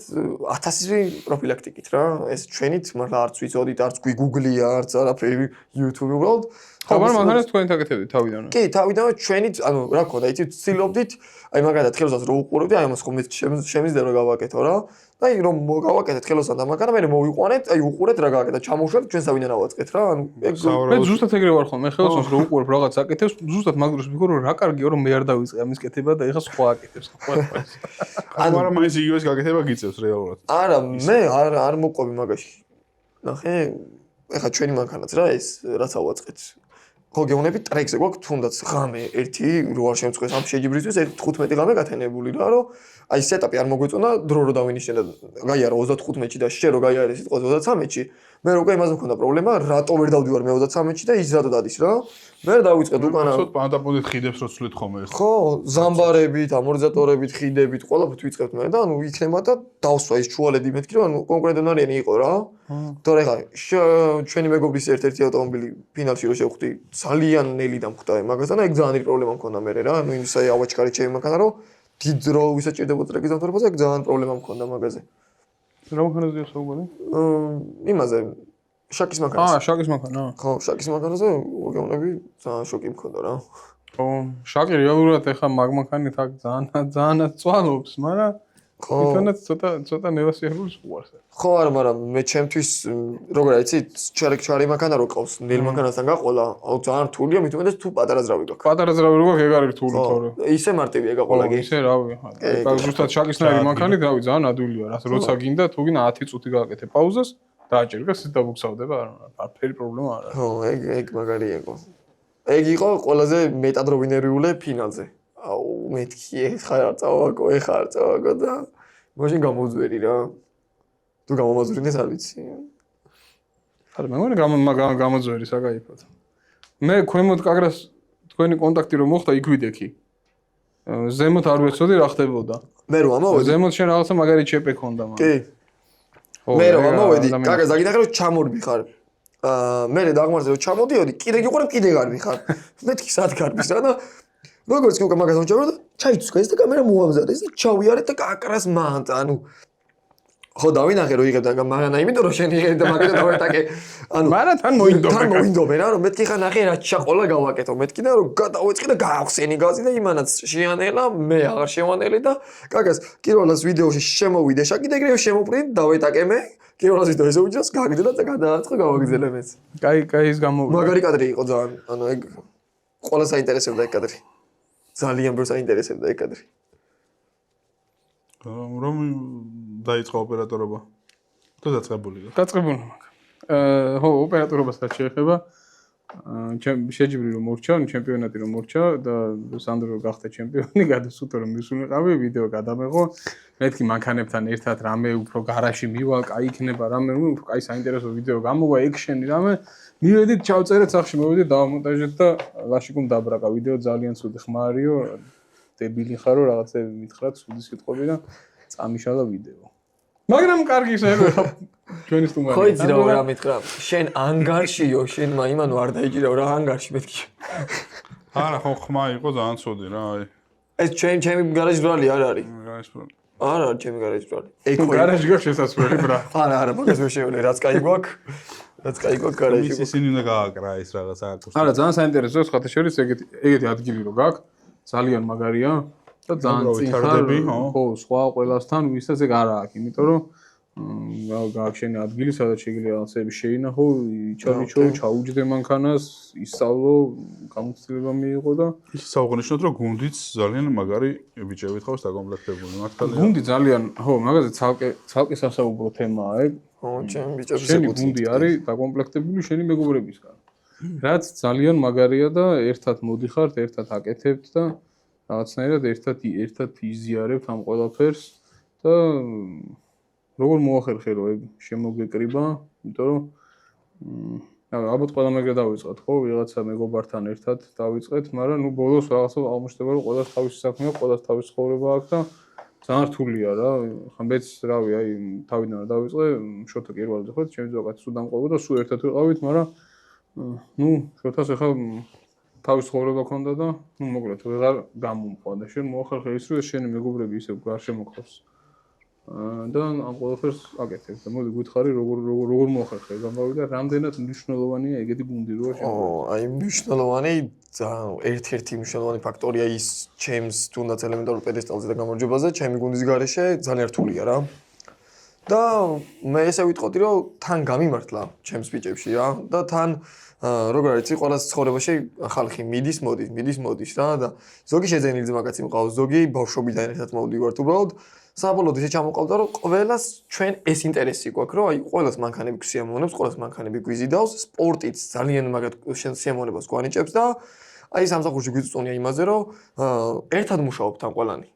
1000 პროფილაქტიკით რა. ეს ჩვენით, მაგრამ არც ვიცოდით, არც გვიგუგლია, არც არაფერი YouTube უბრალოდ. მაგრამ მანქანას თქვენ თაკეთებდით თავიდანვე. კი, თავიდანვე ჩვენით, ანუ რა ქონდა, იცი ვცდილობდით, აი მაგალითად ხელოსანს რო უყურებდი, აი ამას ხომ შემიძლია რომ გავაკეთო რა. და აი რომ გავაკეთეთ ხელოსან და მანქანა, მე მოვიყვანეთ, აი უყურეთ რა გავაკეთე, ჩამოშვეთ, ჩვენ სავიდან ავაწყეთ რა. ანუ ეგ მე ზუსტად ეგრე ვარ ხოლმე, ხელოსანს რო უყურებ რაღაც აკეთებს, ზუსტად მაგ დროს ვიქო რომ რა კარგია რომ მე არ დავიწყე ამის კეთება და ეხა სხვა აკეთებს. ანუ არა მაინც იგივეს გაკეთება გიწევს რეალურად. არა, მე არ მოყვები მაგაში. ნახე, ეხა ჩვენი მანქანაც რა ეს რაც ავაწყეთ. ხო გეუბნები ტრეკზე გვაქვს თუნდაც ღამე ერთი რო არ შემწყვეს ამ შეჯიბრისთვის 15 ღამე გათენებული რა რომ აი სეტაპი არ მოგვეწონა დრო რო დავინიშნე და გაიარა 35-ში და შე რო გაიარე სიტყვა 33-ში მე რო უკვე იმაზე მქონდა პრობლემა რატო ვერ დავდივარ მე 33-ში და ის რატო დადის რა მე დავიწყეთ უკანა ცოტა პანტაპოდით ხიდებს რო ცვლით ხოლმე ხო ზამბარებით ამორტიზატორებით ხიდებით ყველაფერთ ვიწყებთ მე და ანუ იქნება და დავსვა ის ჩუალედი მეთქი რომ ანუ კონკრეტონარიანი იყო რა თორე ხა ჩვენი მეგობრის ერთ-ერთი ავტომობილი ფინალში რო შევხვდი ძალიან ნელი დამხვდა მაგასთან და ეგ ძალიან დიდი პრობლემა მქონდა მე რა ანუ იმის აი ავაჩქარი ჩემი მანქანა რომ დიდ დრო ვისაჭირდებოდა ტრეკის დამთავრებაზე ეგ ძალიან პრობლემა მქონდა მაგაზე რა მანქანაზეა საუბარი? იმაზე შაკის მანქანაზე. შაკის მანქანა. ხო, შაკის მანქანაზე გეუბნები ძალიან შოკი მქონდა რა. ხო, შაკი რეალურად ეხა მაგ მანქანით აქ ძალიან წვალობს, მაგრამ თვითონაც ცოტა ნევასიარულს უყურს. ხო, არა, მაგრამ მე ჩემთვის როგორ არის, იცი, ჩარი მანქანა რო ყავს, ნელ მანქანასთან გაყოლა, აუ ძალიან რთულია, მით უმეტეს თუ პატარა ძრავი გაქვს. პატარა ძრავი რო გაქვს, ეგ არის რთული თორე. ისე მარტივია გაყოლა კი. ისე რავი. ეგ ზუსტად შაკისნაირი მანქანით, რავი, ძალიან ადვილია რა. როცა გინდა, თუ გინდა 10 წუთი გააკეთე პაუზას, დააჭერ და სიტ დაბუქსავდება, არაფერი პრობლემა არ არის. ხო, ეგ მაგარია იყო. ეგ იყო ყველაზე მეტადროვინერიული ფინალზე. აუ მეთქი ეხა არ წავაგო და მაშინ გამოვძვერი რა. თუ გამომაზვრინეს არ ვიცი. არა მე მგონი გამოძვერი საკაიფოდ. მე ქვემოთ კაგრას თქვენი კონტაქტი რომ მოხდა იქ ვიდექი. ზემოთ არ ვეცოდი რა ხდებოდა. მე რომ ამოვედი. ზემოთ შენ რაღაცა მაგარი ჩეპე ქონდა მაგრამ. კი. მე რომ ამოვედი, კაგრას დაგინახე რომ ჩამორბი ხარ. მე დაღმართზე რომ ჩამოდიოდი, კიდე გიყურებ, კიდე გარბი ხარ. მეთქი სად გარბის რა და როგორც კი უკვე მაგას ჩავარ და ჩაიცუქეს და კამერა მოამზადეს და ჩავიარეთ და კაკრას მანტა ანუ ხო დავინახე რომ იღებ და მაგრამ იმიტომ რომ შენ იღებ და მაგას დავერტაკე ანუ მაგრამ თან მოინდობე რა რომ მეთქი ხა ნახე რა ჩაყოლა გავაკეთო მეთქი და რომ გადავეწყი და გაახსენი გაზი და იმანაც შეანელა მე აღარ შევანელე და კაკას კიროლას ვიდეოში შემოვიდე შაკი და ეგრევე შემოპრინტ დავეტაკე მე კიროლას ვიდეოზე უჯას გაგძელა და გადააწყო გავაგზელე მეც კაი ის გამოვიდა მაგარი კადრი იყო ძალიან ანუ ეგ ყველა საინტერესებდა ეგ კადრი ძალიან ბევრს აინტერესებდა ეგ კადრი. რომ დაიწყო ოპერატორობა. თუ დაწყებული. დაწყებული მაგ. ხო, ოპერატორობას რაც შეეხება, შეჯიბრი რომ მორჩა, ჩემპიონატი რომ მორჩა და სანდრო გახდა ჩემპიონი, გადასულა რომ მისულიყავი, ვიდეო გადამეღო. მეთქი მანქანებთან ერთად რამე უფრო გარაჟში მივალ, კაი იქნება რამე, უფრო კაი საინტერესო ვიდეო გამოვა, ექშენი რამე. მივედით, ჩავწერეთ სახში, მოვედით, დავამონტაჟეთ და ლაშიკუმ დაბრაკა. ვიდეო ძალიან ცუდი ხმარიო, დებილი ხარო, რაღაცა მითხრათ, ცუდი სიტყვები და წამიშალა ვიდეო. მაგრამ კარგი შეერვა ჩვენი სტუმარი. ხო იცი რა მითხრა? შენ ანგარშიო, შენ იმან ვარ დაიჭირავ რა ანგარში მეთქი. არა, ხო ხმა იყო ძალიან ცუდი რა, აი. ეს ჩემი გარაჟი ბრალი არ არის. გარაჟი ბრალი. არა, ჩემი გარაჟი ბრალი. ეკო გარაჟი გაქვს შესასვლელი ბრა. არა, მაგას ვერ შევლე, რაც კაი გვაქვს. რაც კაი გვაქვს გარაჟი. ისინი უნდა გააკრა ის რაღაც აკუსტიკა. არა, ძალიან საინტერესოა სხვათა შორის ეგეთი ადგილი რო გაქვს, ძალიან მაგარია და ძალიან ვითარდები, ხო, სხვა ყველასთან ვისაც ეგ არა აქვს, იმიტომ რომ გააქვს შენი ადგილი, სადაც შეიძლება რაღაცები შეინახო, იჩავიჩო, ჩაუჯდე მანქანას, ისწავლო, გამოცდილება მიიღო და ის საუღნიშნოთ რომ გუნდიც ძალიან მაგარი ბიჭებით ხავს დაკომპლექტებული მართალია. გუნდი ძალიან, ხო, მაგაზე ცალკე სასაუბრო თემაა ეგ. ხო, ჩემი ბიჭების შენი გუნდი არის დაკომპლექტებული შენი მეგობრებისგან. რაც ძალიან მაგარია და ერთად მოდიხართ, ერთად აკეთებთ და რაღაცნაირად ერთად იზიარებთ ამ ყველაფერს და როგორ მოახერხე რომ ეგ შემოგეკრიბა, იმიტომ რომ ალბათ ყველა მეგრე დავიწყოთ, ხო, ვიღაცა მეგობართან ერთად დავიწყეთ, მაგრამ ნუ ბოლოს რაღაცა აღმოჩნდება რომ ყველას თავისი საქმე აქვს, ყველას თავისი ცხოვრება აქვს და ძალიან რთულია რა. ხა მეც რავი, აი თავიდან რა დავიწყე, შოთა კირვალიძე ხო, ჩემი ზოგადად სულ დამყოლო და სულ ერთად ვიყავით, მაგრამ ნუ შოთას ახლა თავის ცხოვრება ქონდა და ნუ მოკლედ ვეღარ გამომყვა და შენ მოახერხე ის რომ შენი მეგობრები ისევ გარშემო გყავს. და ამ ყველაფერს აკეთებ და მოდი გითხარი როგორ მოახერხე გამოვიდა რამდენად მნიშვნელოვანია ეგეთი გუნდი როა შენ. აი მნიშვნელოვანი ერთ-ერთი მნიშვნელოვანი ფაქტორია ის ჩემს თუნდაც ელემენტარულ პედესტალზე და გამარჯვებაზე ჩემი გუნდის გარეშე ძალიან რთულია რა. და მე ესე ვიტყოდი რომ თან გამიმართლა ჩემს ბიჭებში რა და თან როგორ არის ყველას ცხოვრებაში ხალხი მიდის რა და ზოგი შეძენილი ძმაკაცი მყავს, ზოგი ბავშვობიდან ერთად მოვდივართ უბრალოდ საბოლოოდ ისე ჩამოყავდა რომ ყველას ჩვენ ეს ინტერესი გვაქვს რომ აი ყველას მანქანები გვსიამოვნებს, ყველას მანქანები გვიზიდავს, სპორტიც ძალიან მაგათ სიამოვნებას გვანიჭებს და აი სამსახურში გვიწწონია იმაზე რომ ერთად მუშაობთ ამ ყველანი.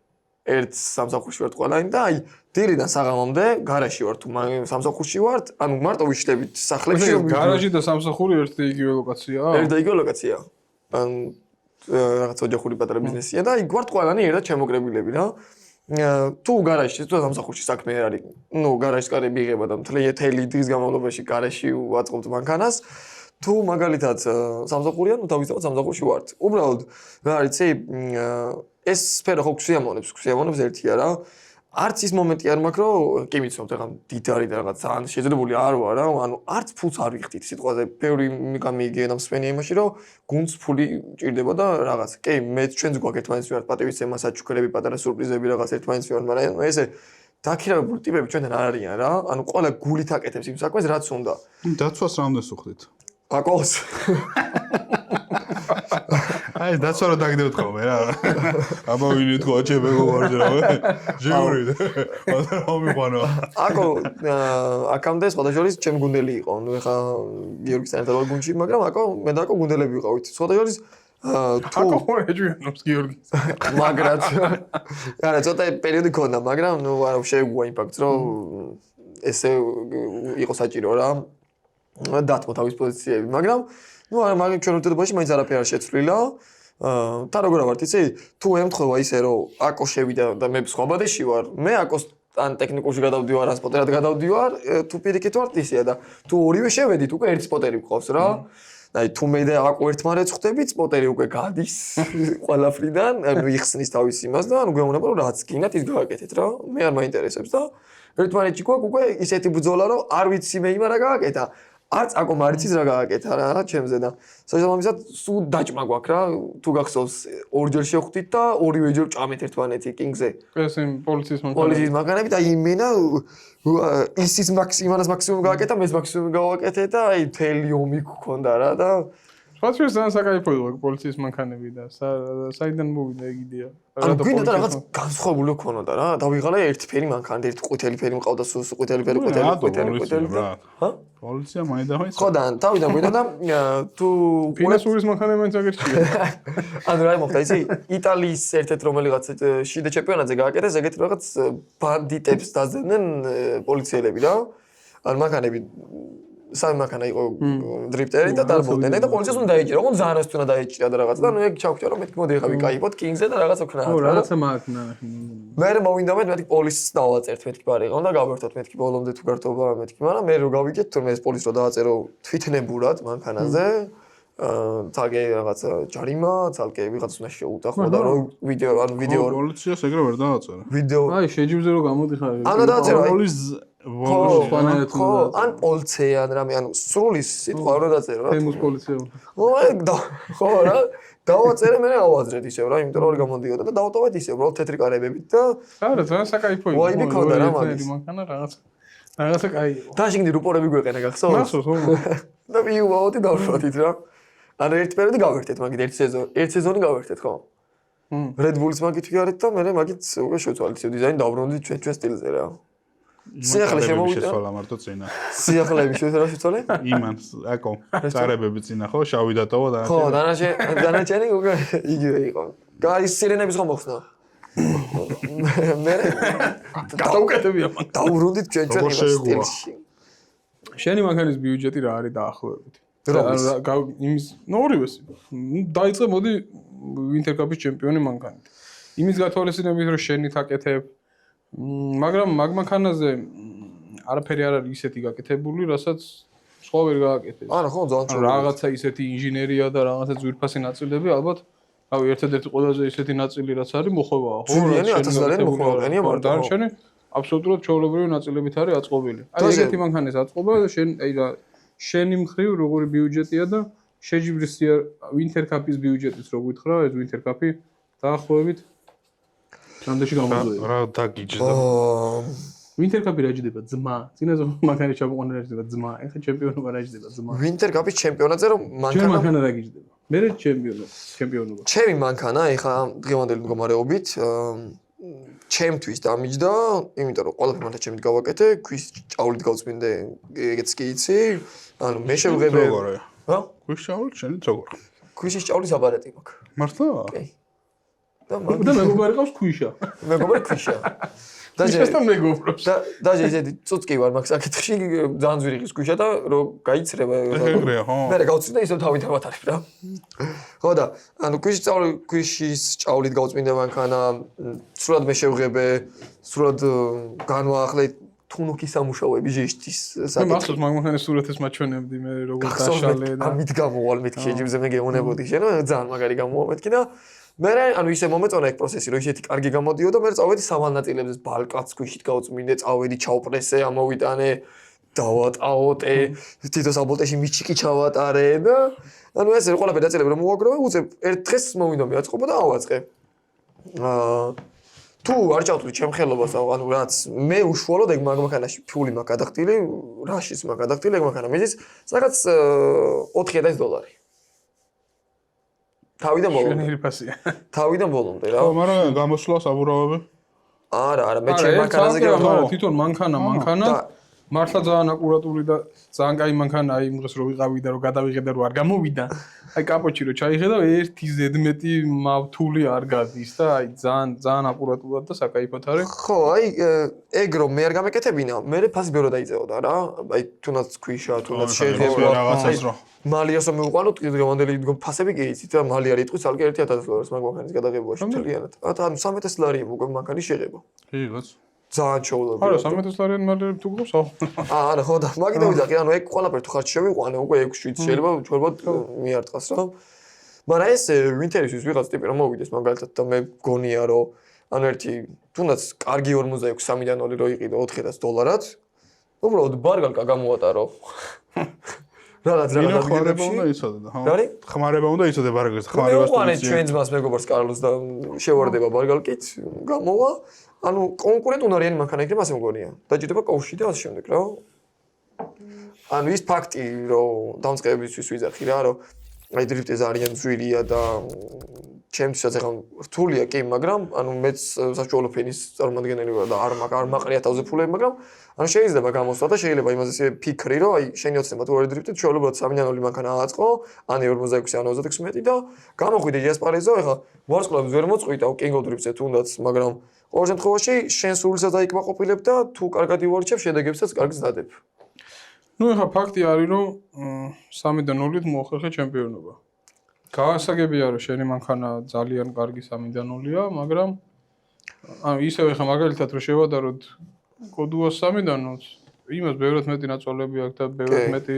ერთ სამსახურში ვართ ყველანი და აი დილიდან საღამომდე გარაჟში ვართ თუ სამსახურში ვართ, ანუ მარტო ვიშლებით სახლებში. გარაჟი და სამსახური ერთი იგივე ლოკაციაა? ერთი და იგივე ლოკაცია. ან რაღაც ოჯახური პატარა ბიზნესია და აი გვართ ყველანი ერთად შემოკრებილები რა. თუ გარაჟში თუ სამსახურში საქმე არ არის, ნუ გარაჟის კარები იღება და მთელი დღის განმავლობაში გარაჟში ვაწყობთ მანქანას. თუ მაგალითად სამსახურია, ნუ დავიწყოთ სამსახურში ვართ. უბრალოდ რა არის, ეს სფერო ხო გვსიამოვნებს ერთია რა. არც ის მომენტი არ მაქვს, რომ კი ვიცნობთ, ახლა დიდარი და რაღაც ძალიან შეძლებული არ ვარ რა, ანუ არც ფულს არ ვიხდით სიტყვაზე. ბევრი გამიგია და მსვენია იმაში, რომ გუნდს ფული ჭირდება და რაღაც. კი, მე ჩვენც გვაქვს ერთმანეთს ვარ პატივისცემა, საჩუქრები, პატარა სურპრიზები რაღაც ერთმანეთს ვარ, მაგრამ ესე დაქირავებული ტიპები ჩვენთან არ არიან რა. ანუ ყველა გულით აკეთებს იმ საქმეს, რაც უნდა. დაცვას რამდენს უხდით? აკოს. აი, დაცვა რა დაგდევთ ხოლმე რა. აბა ვინი თქო, ჩემ მეგობარზე რა. ჟიური. რა მიყვანო. აკო, აკამდე სხვადასხვა ჩემ გუნდელი იყო. ნუ ეხა გიორგის თანთან ვარ გუნდში, მაგრამ აკო მე და აკო გუნდელები ვიყავით. სხვადასხვა აკო ხო ეჯვიანობს გიორგის. მაგრად. არა, ცოტა პერიოდი ქონდა, მაგრამ ნუ არა შეგვიგვა იმ ფაქტს, რომ ესე იყო საჭირო რა. დათმო თავის პოზიციები, მაგრამ ნუ არა, მაგრამ ჩვენ ურთიერთობაში მაინც არაფერი არ შეცვლილა. და როგორ ვარ, იცი? თუ ემთხვევა ისე, რომ აკო შევიდა და მე სხვა ბადეში ვარ, მე აკოს ან ტექნიკურში გადავდივარ, ან სპოტერად გადავდივარ, თუ პირიქით ვარ ისეა და თუ ორივე შევედით, უკვე ერთი სპოტერი გყავს რა. აი თუ მე და აკო ერთმანეთს ხვდებით, სპოტერი უკვე გადის ყველაფრიდან, ანუ იხსნის თავის იმას და ანუ გვეუბნება რომ რაც გინდათ ის გააკეთეთ რა. მე არ მაინტერესებს და ერთმანეთში გვაქვს უკვე ისეთი ბრძოლა რომ არ ვიცი მე იმა რა გააკეთა. არც აკომ არ იცის რა გააკეთა რა ჩემზე და შესაბამისად სულ დაჭმა გვაქვს რა თუ გახსოვს ორჯერ შევხვდით და ორივეჯერ ჭამეთ ერთმანეთი კინგზე ეს იმ პოლიციის მანქანები და იმენა ისის მაქსიმუმ გააკეთა მეც მაქსიმუმი გავაკეთე და აი მთელი ომი გქონდა რა და სხვა შეს ძალიან საკაიფო იყო პოლიციის მანქანები და საიდან მოვიდა ეგ იდეა. ანუ გვინდა და რაღაც განსხვავებული ქონოდა რა. დავიღალე ერთი ფერი მანქანა, ერთი ყვითელი ფერი მყავდა, სულ ყვითელი ფერი, ყვითელი. ჰა? პოლიცია მაინდა-მაინც. ხო და თავიდან გვინდა და თუ ფინანსურის მანქანა მაინც აგერჩია. ანუ რა მოხდა იცი? იტალიის ერთ-ერთ რომელიღაც შიდა ჩემპიონატზე გააკეთეს ეგეთი რაღაც ბანდიტებს დაძებდნენ პოლიციელები რა. ანუ მანქანები სამი მანქანა იყო დრიფტერი და დარბოდნენ და პოლიციას უნდა დაეჭირა, ოღონდ ზანას უნდა დაეჭირა და რაღაცა და ნუ ეგ ჩავქჭა რომ მეთქი მოდი ეხავი кайფოთ კინგზე და რაღაცა ვქნა. ხო, რაღაცა მაქვს ნახე. მე მოვინდა მეთქი პოლისს დავაწერთ მეთქი ბარიღა და გავერთოთ მეთქი ბოლომდე თუ გართობა მეთქი, მაგრამ მე რო გავიგეთ თორემ ეს პოლისს რო დავაწერო თვითნებურად მანქანაზე თალკე რაღაცა ჯარიმა, თალკე ვიღაც უნდა შეუტა ხო და რო ვიდეო პოლიციას ეგრე ვერ დააწერა. ვიდეო აი შეჯიბზე რო გამოდიხარ. ანუ დააწერა სვანაერად ხო, ან პოლიცია ან რამე, ანუ სრული სიტყვა რო დაწერა რა. თემუს პოლიცია. ხო რა, დავაწერე მე ავაძრეთ ისევ რა, იმიტომ რომ ორი გამოდიოდა და დავტოვეთ ისევ უბრალოდ თეთრი კარებებით და არა, ძალიან საკაიფო იყო. ვაიბი ქონდა რა მაგის. მანქანა რაღაცა კაი იყო. დაშინდი რუპორები გვეყენა გახსოვს? მახსოვს ხო? და მიუვაოდი დავშოთით რა. ანუ ერთ პერიოდი გავერთეთ მაგით ერთ სეზონი გავერთეთ ხო? Red Bull-ს მაგით ვიარეთ და მე მაგით უკვე შევცვალეთ ისევ დიზაინი დავბრუნდით ჩვენ სტილზე რა. სიახლე შემოვიდა. შეცვალა მარტო წინა. სიახლეები შევცვალე? იმანს, აკო, წარებები წინა ხო, შავი დატოვა და ხო, დანარჩენი უკვე იგივე იყო. გაის სირენების ხომ მოხსნა? მე გადაუკეთებია მან. დავბრუნდით ჩვენ სტილში. შენი მანქანის ბიუჯეტი რა არის დაახლოებით? იმის ორივეს. დაიწყე მოდი Winter Cup-ის ჩემპიონი მანქანით. იმის გათვალისწინებით რომ შენით აკეთებ მაგრამ მაგ მანქანაზე არაფერი არ არის ისეთი გაკეთებული, რასაც სხვა ვერ გააკეთეს. არა, ხო, ძალიან ჩაო. რაღაცა ისეთი ინჟინერია და რაღაცა ძვირფასი ნაწილები, ალბათ, რავი, ერთადერთი ყველაზე ისეთი ნაწილი რაც არის, მოხვევაა, ხო? ძვირიანი 1000 დოლარი მოხვევაა, მარტო. დარჩენი აბსოლუტურად ჩვეულებრივი ნაწილებით არის აწყობილი. აი ეგეთი მანქანის აწყობა და შენ აი რა შენი მხრივ როგორი ბიუჯეტია და შეჯიბრის Winter Cup-ის ბიუჯეტიც რო გითხრა, ეს Winter Cup-ი დაახლოებით რამდენში გამოძვია? რა დაგიჯდა. Winter Cup-ი რა ჯდება ძმა. წინაზე მანქანის ჩამოყვანა რა ჯდება ძმა. ეხლა ჩემპიონობა რა ჯდება ძმა. Winter Cup-ის ჩემპიონატზე რომ მანქანა რა გიჯდება? მე ჩემპიონობა. ჩემი მანქანა ეხლა დღევანდელი მდგომარეობით ჩემთვის დამიჯდა, იმიტომ რომ ყველაფერი მანქანა ჩემით გავაკეთე, ქვის ჭავლით გავწმინდე, ეგეც კი იცი. ანუ მე შევღებე. რა? ქვის ჭავლით შენით როგორ? ქვის ჭავლის აპარატი მაქვს. მართლა? კი. და მეგობარი ყავს ქვიშა. მეგობარი ქვიშა. ქვიშასთან მეგობრობს. და ესეთი წუწკი ვარ მაგ საკითხში, ძალიან ძვირი ხის ქვიშა და რო გაიცრება. ეგრეა, ხო? მე გავწმინდა ისევ თავით ავათარებ რა. ხო და ანუ ქვიშის ჭავლით გავწმინდე მანქანა, სრულად მე შევღებე, სრულად განვაახლე თუნუქის სამუშაოები ჟიშტის საკითხი. მე მახსოვს მანქანის სურათებს მაჩვენებდი მე როგორ დაშალე და ამით გამოვალ მეთქი შეჯიბზე მე გეუნებოდი შენ ძალიან მაგარი გამოვა მეთქი და მე ანუ ისე მომეწონა ეგ პროცესი რომ ისეთი კარგი გამოდიოდა მე წავედი სავალ ნაწილებზე ბალკაც ქვიშით გავწმინდე წავედი ჩავპრესე ამოვიტანე დავატაოტე თითო საბოლტეში მიჩიკი ჩავატარე და ანუ ეს ყველაფერი ნაწილები რომ მოვაგროვე უწევ ერთ დღეს მოვინდა მეაწყობა და ავაწყე თუ არ ჩავთვლი ჩემ ხელობას ანუ რაც მე უშუალოდ ეგ მანქანაში ფული მაქვს გადახდილი რაშიც მაქვს გადახდილი ეგ მანქანა მიზის რაღაც $4000 თავიდან ბოლომდე რა. ხო, მაგრამ გამოსვლა საბურავები? არა, მე ჩემ მანქანაზე გავხარ. თვითონ მანქანა მართლა ძალიან აკურატული და ძალიან კაი მანქანაა იმ დღეს რო ვიყავი და რო გადავიღე და რო არ გამოვიდა. აი კაპოჩი რო ჩაიხედა ერთი ზედმეტი მავთული არ გადის და აი ძალიან აკურატულად და საკაიფოდ არის. ხო, აი ეგ რომ მე არ გამეკეთებინა, მე ფასი ბევრი დაიწყეოდა რა. აი თუნდაც ქვიშა, თუნდაც შეღება რაღაცას რო მალიასო მივყვანოთ დღევანდელი ფასები კი იცით და მალი არ იტყვის ალკე $1000 მაგ მანქანის გადაღებაში მთლიანად. ანუ $300 უკვე მანქანის შეღება. რიგაც. ძალიან ჩაულებია. არა, $300 მალე თუ გყავს ხო? არა, ხო და მაგით ვიძახი, ანუ ეგ ყველაფერი თუ ხარჯი შევიყვანე, უკვე 6-7 შეიძლება ჩვენბად მიარტყას რა. მაგრამ ეს ვინტერისთვის ვიღაც ტიპი რომ მოვიდეს მაგალითად და მე გონია რომ ანუ ერთი თუნდაც კარგი 46-3-დან რო იყიდო $4000, უბრალოდ ბარგალკა გამოვატარო. რაღაც ხმარება უნდა იცოდე, ხო? ხმარება უნდა იცოდე ბარგალს, ხმარებას თუ იცი. ჩვენ ძმას მეგობარს კარლოს და შევარდება ბარგალკით, გამოვა. ანუ კონკურენტუნარიანი მანქანა იქნება ასე მგონია. დაჭირდება კოუში და ასე შემდეგ რა. ანუ ის ფაქტი რომ დამწყებებისთვის ვიძახი რა, რომ აი დრიფტი ძალიან ძვირია და ჩემთვისაც ახლა რთულია კი, მაგრამ ანუ მეც საშუალო ფენის წარმომადგენელი ვარ და არ მაყრია თავზე ფულები, მაგრამ ანუ შეიძლება გამოსვლა და შეიძლება იმაზე ფიქრი, რომ აი შენი ოცნება თუ არ დრიფტით, შეიძლება 3-0 მანქანა ააწყო, ან 46 ან 36 და გამოხვიდე იასპარეზო, ახლა ვარსკვლავებს ვერ მოწყვიტავ კინგ ოფ დრიფტზე თუნდაც, მაგრამ ყოველ შემთხვევაში შენ სულსაც აიკმაყოფილებ და თუ კარგად ივარჩევ, შედეგებსაც კარგს დადებ. ნუ ეხლა ფაქტი არის, რომ 3-0-ით მოახერხე ჩემპიონობა. გავასაგებია, რომ შენი მანქანა ძალიან კარგი 3-0-ია, მაგრამ ანუ ისევ ეხლა მაგალითად რომ შევადაროთ კოდუას 3-0-ს, იმას ბევრად მეტი ნაწოლები აქვს და ბევრად მეტი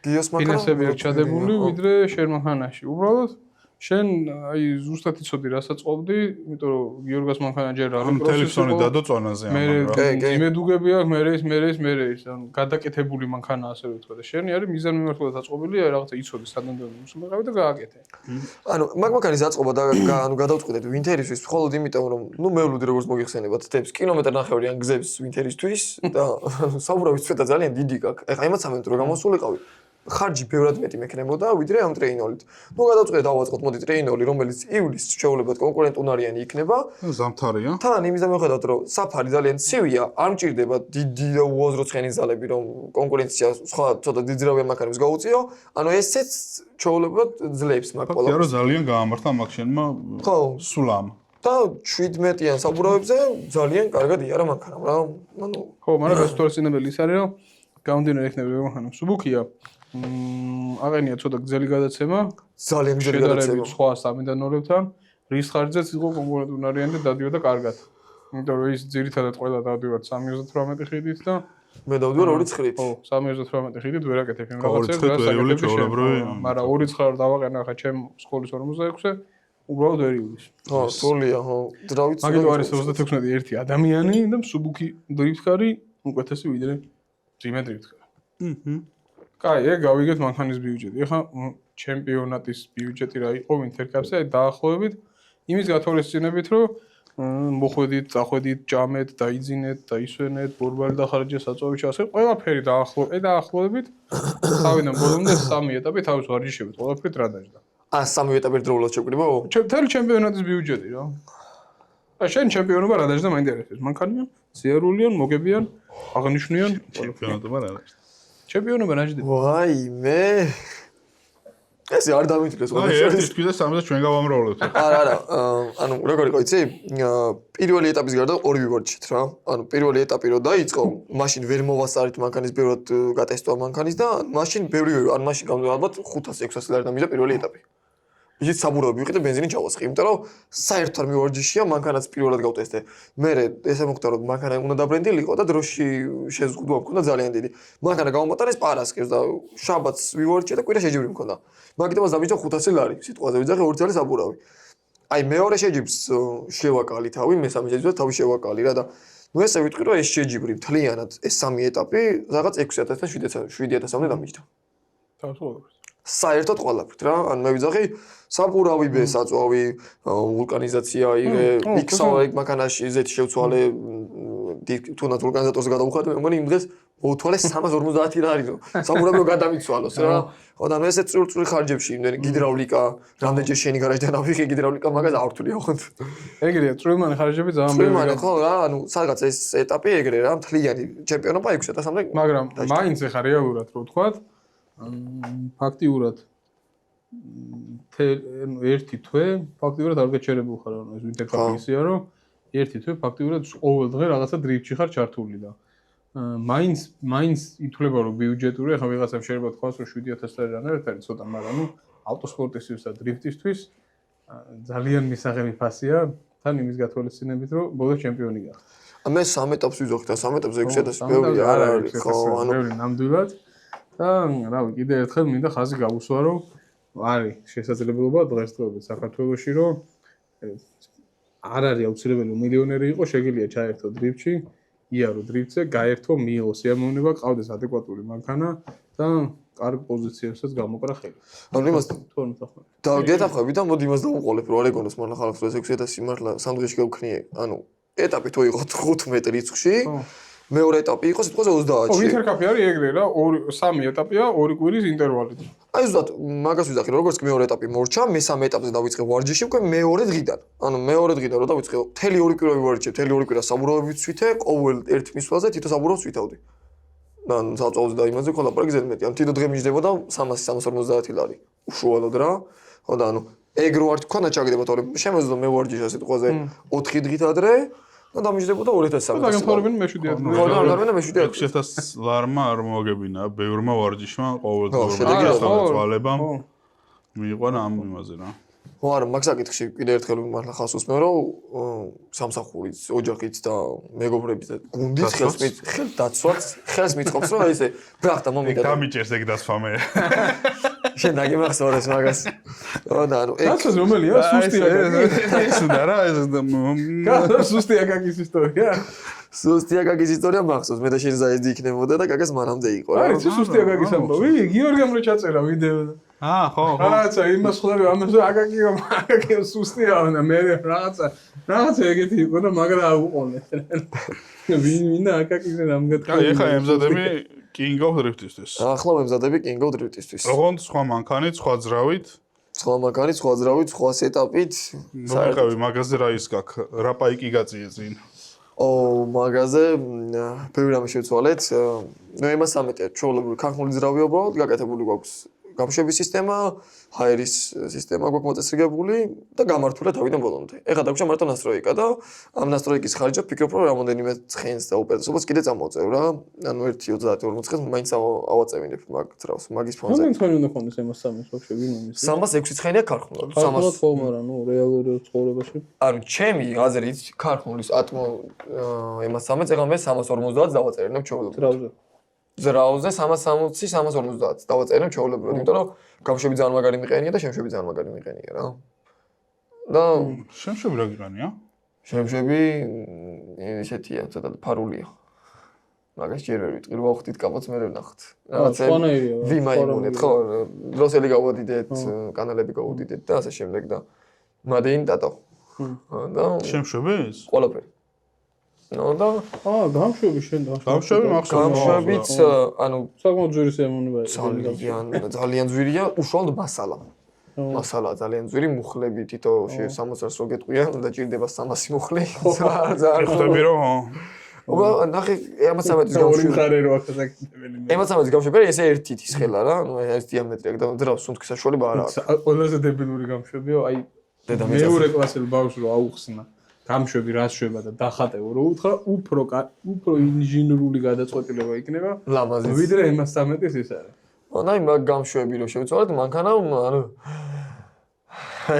გიოს მანქანა ფინესები აქვს ჩადებული, ვიდრე შენ მანქანაში. უბრალოდ შენ აი ზუსტად იცოდი რასაც ყოფდი, იმიტომ რომ გიორგას მანქანა ჯერ არის ტელეფონი დადო წონაზე ამან. იმედუგები აქვს, მე ის, ანუ გადაკეთებული მანქანა ასე ვთქვა და შენი არის მიზანმიმართულად აწყობილი, აი რაღაცა იცოდი სადამდე მოსულიყავი და გააკეთე. ანუ მანქანის აწყობა და ანუ გადავწყვეტეთ ვინტერისთვის მხოლოდ იმიტომ რომ ნუ მევლუდი როგორც მოგიხსენებათ თებს კილომეტრ-ნახევრი ან გზებს ვინტერისთვის და საბურავის წვეთა ძალიან დიდი გაქვს. ეხლა იმაც ამენ თუ რა გამოსულიყავი ხარჯი ბევრად მეტი მექნებოდა ვიდრე ამ ტრეინოლით. ნუ გადავწყვეტე დავაწყოთ მოდი ტრეინოლი, რომელიც ივლისს შეულებად კონკურენტუნარიანი იქნება. ზამთარია. თან იმის და მიუხედავად რომ საფარი ძალიან ცივია, არ მჭირდება დიდი და უაზრო ცხენის ძალები, რომ კონკურენცია სხვა ცოტა დიდძრავია მანქანებს გაუწიო. ანუ ესეც შეულებად ძლებს მაგ ფაქტია რომ ძალიან გაამართა მაგ შენმა სულ ამ. და 17-იან საბურავებზე ძალიან კარგად იარა მანქანა, რა. ანუ ხო, მაგრამ გასწორებელი ის არის, რომ გამომდინარე იქნება რომ მანქანა მსუბუქია. აღენია ცოტა გრძელი გადაცემა. ძალიან გრძელი გადაცემა. სხვა 3-0-ებთან რის ხარჯზეც იყო კონკურენტუნარიანი და დადიოდა კარგად. იმიტომ რომ ის ძირითადად ყველა დავდივართ 338 ხიდით და მე დავდივარ 2-9-ით. ხო, 338 ხიდით ვერ აკეთებ იმ რაღაცებს, რასაც მაგრამ 2-9 დავაყენა ხა ჩემ სკოლის 46-ზე, უბრალოდ ვერ ივლის. ხო, სულია, ხო. დრავიც. მაგიტო არის 36 ერთი ადამიანი და მსუბუქი დრიფტკარი უკეთესი ვიდრე ძიმე დრიფტკარი. კაი, გავიგეთ მანქანის ბიუჯეტი. ეხლა ჩემპიონატის ბიუჯეტი რა იყო ვინტერკაპზე, აი დაახლოებით იმის გათვალისწინებით, რომ მოხვედით, წახვედით, ჭამეთ, დაიძინეთ, დაისვენეთ, ბორბალი დახარჯეს, საწვავი ჩასე, ყველაფერი დაახლოებით თავიდან ბოლომდე 3 ეტაპი თავის ვარჯიშებით, ყველაფერი რა დაждდა. ა 3 ეტაპი დროულად შევკრიბო? მთელი ჩემპიონატის ბიუჯეტი რა. აი შენ ჩემპიონობა რა დაждდა მაინტერესებს? მანქანიან, ზიარულიან, მოგებიან, აღნიშნიან, ჩემპიონატობა რა დაждდა. ჩემპიონობა რაჯდება? ვაიმე. ესე არ დამიტკეს ყველა შეხი თქვი და 3-ზე ჩვენ გავამრავლებთ. არა, ანუ როგორ იყო იცი? პირველი ეტაპის გარდა ორი ვივარჯიშეთ რა. ანუ პირველი ეტაპი რო დაიწყო, მაშინ ვერ მოვასწარით მანქანის ბევრად გატესტვა მანქანის და მაშინ ბევრი ან მაშინ ალბათ 500-600 ლარი დამიჯდა პირველი ეტაპი. ისიც საბურავი ვიყიდე ბენზინი ჩავასხი, იმიტომ რომ საერთოდ არ მივარჯიშია მანქანაც პირველად გავტესტე. მე ესე მოხდა რომ მანქანა უნდა დაბრენდილიყო და დროში შეზღუდვა მქონდა ძალიან დიდი. მანქანა გამომატარეს პარასკევს და შაბათს ვივარჯიშე და კვირა შეჯიბრი მქონდა. მაგიტომაც დამიჯდა 500 ლარი, სიტყვაზე ვიძახე 2 წელი საბურავი. აი მეორე შეჯიბრს შევაკალი თავი, მესამე შეჯიბრს თავი შევაკალი რა და ნუ ესე ვიტყვი რომ ეს შეჯიბრი მთლიანად ეს 3 ეტაპი რაღაც 6000-დან 7000-მდე დამიჯდა. თავისუფლად. საერთოდ ყველაფრით რა, ან მე ვიძახი საბურავი, საწვავი, ვულკანიზაცია, იღე, იქ მანქანაში ზეთი შევცვალე, თუნდაც ვულკანიზატორზე გადავუხადე, მე მგონი იმ დღეს მოვთვალე 350 ლარი, რომ საბურავი გადამიცვალოს რა. ხო და ესე წვრილ ხარჯებში, იმდენი გიდრავლიკა, რამდენჯერ შენი გარაჟიდან ავიღე გიდრავლიკა მაგას არ ვთვლი ოღონდ. ეგრეა, წვრილმანი ხარჯები ძალიან ბევრია. წვრილმანი ხო რა, ანუ სადღაც ეს ეტაპი ეგრე რა, მთლიანი ჩემპიონობა 600-მდე. მაგრამ მაინც ეხა რეალურად რო ვთქვათ, ფაქტიურად ერთი თვე ფაქტიურად არ გაჩერებულ ხარ ანუ ეს ვინტერკაპისია რომ ერთი თვე ფაქტიურად ყოველ დღე რაღაცა დრიფტში ხარ ჩართული და მაინც ითვლება რომ ბიუჯეტური ახლა ვიღაცამ შეიძლება თქვას რომ 7000 ლარი რანაირად არის ცოტა მაგრამ ნუ ავტოსპორტისთვის და დრიფტისთვის ძალიან მისაღები ფასია თან იმის გათვალისწინებით რომ ბოლოს ჩემპიონი გახდა. მე 3 ეტაპს ვიზოხი და 3 ეტაპზე 600 ბევრი არ არის ხო ანუ ბევრი ნამდვილად და რავი კიდე ერთხელ მინდა ხაზი გავუსვა რომ არის შესაძლებლობა დღესდღეობით საქართველოში რომ არ არის აუცილებელი მილიონერი იყო შეგიძლია ჩაერთო დრიფტში იარო დრიფტზე გაერთო მიიღო სიამოვნება ყავდეს ადეკვატური მანქანა და კარგ პოზიციებსაც გამოკრა ხელი. ანუ იმას და გეთახები და მოდი იმას დავუყოლებ რომ არ ეგონოს მართლა ხალხს 6000 მართლა სამ დღეში გავქნიე. ანუ ეტაპი თუ იყო 15 რიცხვში მეორე ეტაპი იყო სიტყვაზე 30-ში. winter cup-ი არის ეგრე რა, 3 ეტაპია, 2 კვირის ინტერვალით. აი ზუსტად მაგას ვიზახი, როგორც კი მეორე ეტაპი მორჩა, მესამე ეტაპზე დავიწყე ვარჯიში უკვე მეორე დღიდან. ანუ მეორე დღიდან რომ დავიწყე, მთელი 2 კვირა ვივარჯიშე, მთელი 2 კვირა საბურავებით ვითვე, ყოველ ერთ მისვლაზე თითო საბურავს ვითავდი. და საწვავზე და იმაზე ხო ლაპარაკი ზედმეტი. ანუ თითო დღე მიჯდებოდა 300-350 ლარი. უშუალოდ რა. ხო და ანუ ეგ რო არ თქვა და ჩაგდება თორე შემეძლო მე ვარჯიშა სიტყვაზე 4 დღით ადრე და დამიჯდებოდა 2300. და განთავრებენ მე-7 ადგილზე. ხო, განთავრებენ მე-7 ადგილზე. 6000 ლარმა არ მოგებინა, ბევრმა ვარჯიშმა ყოველ ხო, შედეგი თვალებამ მიიყვანა ამ იმაზე რა. ხო, არა, მაგ საკითხში კიდე ერთხელ მართლა ხას უსმენ რომ სამსახურით, ოჯახით და მეგობრებით და გუნდით ხელს დაცვაც, ხელს მიწყობს რომ ესე ბრახტა მომიგა. დამიჭერს ეგ დასვა მე. შენ დაგიმახსოვრეს მაგას. ხო და ანუ ეგ დაცვას რომელია? სუსტია გაკი. ეს უნდა რა ეს სუსტია გაკის ისტორია. სუსტია გაკის ისტორია მახსოვს, მე და შენ ზაიდი იქნებოდა და გაკას მანამდე იყო რა. არის სუსტია გაკის ამბავი? გიორგემ რო ჩაწერა ვიდეო. ხო. რაღაცა იმას ხვდები ამაზე აკაკიო სუსტია და მე რაღაცა ეგეთი იყო და მაგრა აუყონე. ვინ აკაკიზე რამგად. აი ეხა ემზადები King of Drift-ისთვის. ახლა მემზადები King of Drift-ისთვის. ოღონდ სხვა მანქანით, სხვა ძრავით. სხვა მანქანით, სხვა ძრავით, სხვა სეტაპით. მოგიყავი მაგაზე რა ის გაქვს, რა პაიკი გაწიე წინ. მაგაზე ბევრი რამე შევცვალეთ. ნუ იმას ამეტია, ჩვეულებრივი ქართული ძრავი უბრალოდ გაკეთებული გვაქვს. გამშვების სისტემა, ჰაერის სისტემა გვაქვს მოწესრიგებული და გამართული თავიდან ბოლომდე. ეხლა დაგვჭირდა მარტო ნასტროიკა და ამ ნასტროიკის ხარჯად ფიქრობ რომ რამოდენიმე ცხენს და უპირატესობას კიდე წამოვწევ რა. ანუ 1.30-40 ცხენს მაინც ავაწევინებ მაგ ძრავს, მაგის ფონზე. რომელი ცხენი უნდა ქონდეს ამას 300 ვაფშე ვინ მომის? 306 ცხენია ქარხნულად. 300 ხოლმე რა, ნუ რეალური ცხოვრებაში. ანუ ჩემი აზრით ქარხნულის ატმო იმას 300 ეხლა მე 350 დავაწერინებ ჩვეულებრივ. ზრაუზე 360, 350 დავაწერინებ ჩვეულებრივ, იმიტომ რომ გამშვები ძალიან მაგარი მიყენია და შემშვები ძალიან მაგარი მიყენია რა. და შემშვები რა გიყანია? შემშვები ესეთია, ცოტა ფარულია. მაგას ჯერ ვერ ვიტყვი, ვახდით კაპოც მე ვერ ვნახოთ. სხვანაირია. ვიმაიმუნეთ, ხო, დროსელი გავოდიდეთ, კანალები გავოდიდეთ და ასე შემდეგ და მადეინ დატო. და შემშვების? ყველაფერი. ნუ და გამშვები შენ და გამშვები მახსოვს. გამშვებიც ანუ საკმაოდ ძვირი სიამოვნება იყო. ძალიან ძვირია, უშუალოდ მასალა. მასალა ძალიან ძვირი, მუხლები თითო 60-ს რო გეტყვიან, უნდა ჭირდება 300 მუხლი. ძალიან ხვდები რომ ობა ნახე M13-ის გამშვები. ხარე რო აქ საკითხებელი. M13-ის გამშვები ესე ერთი თვის ხელა რა, ანუ ეს დიამეტრი და ძრავს სუნთქვის საშუალება არ აქვს. ყველაზე დებილური გამშვებია, აი მეორე კლასელ ბავშვს რო აუხსნა. გამშვები რას შვება და დახატეო რო უთხრა უფრო ინჟინერული გადაწყვეტილება იქნება ლამაზი ვიდრე M13-ის ის არის. აი მაგ გამშვები რო შევცვალეთ მანქანა ანუ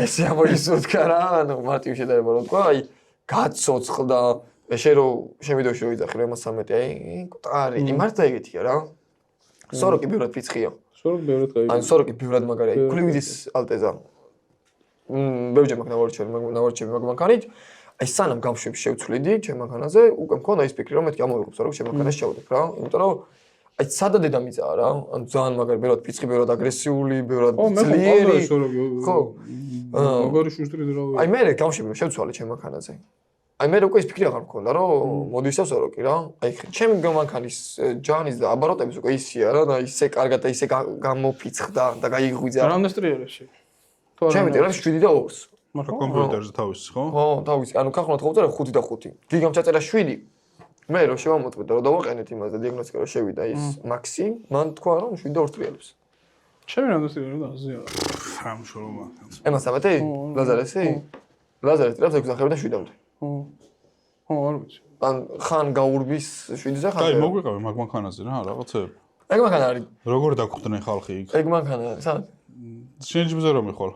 ესე ამოისურთქა რა ანუ მარტივ შედარება რო თქვა აი გაცოცხლდა შე რო შევიდეოში რო იძახი რომ M13 აი კუტარი იმართა ეგეთია რა სოროკი ბევრად ფიცხია სოროკი ბევრად გაიგე აი სოროკი ბევრად მაგარია კლივიდის ალტეზა ბევრჯერ მაგ ნავარჩევი მაგ მანქანით აი სანამ გამშვები შევცვლიდი ჩემ მანქანაზე უკვე მქონდა ის ფიქრი რომ მეთქი ამოვიღებ სოროკს ჩემ მანქანაში ჩავდებ რა იმიტომ რომ აი სადა დედამიწაა რა ანუ ძალიან მაგარი ბევრად ფიცხი ბევრად აგრესიული ბევრად ძლიერი ხო მაგარი შუშტრი ძრავია აი მე გამშვები შევცვალე ჩემ მანქანაზე აი მე უკვე ის ფიქრი აღარ მქონდა რომ მოდი ისევ სოროკი რა აი ჩემი მანქანის ჯანის და აბაროტების უკვე ისია რა და ისე კარგად და ისე გამოფიცხდა და გაიღვიძა რამდენი სტრიალში ჩემი ტერა 7 და 2 მაგრამ კომპიუტერზე თავის ხო? ხო, თავის. ანუ ქარხნულად ხოვწერა 5 და 5. გიგამ ჩაწერა 7. მე რო შევამოწმე და რო დავაყენეთ იმას და დიაგნოსტიკა რო შევიდა ის მაქსი, მან თქვა რომ 7 და 2 სტრიალებს. ჩემი რამდენი სტრიალი და აზია. ამშორო მაგას. M13? ლაზარესი? ლაზარესი ტრებს 6-დან 7-მდე. ხო, არ ვიცი. ან ხან გაურბის 7-ზე ხან. აი, მოგვიყავი მაგ მანქანაზე რა, რაღაცები. ეგ მანქანა არის. როგორ დაგხვდნენ ხალხი იქ? ეგ მანქანა, სად? შენ ჯიბზე რომ მიხვალ?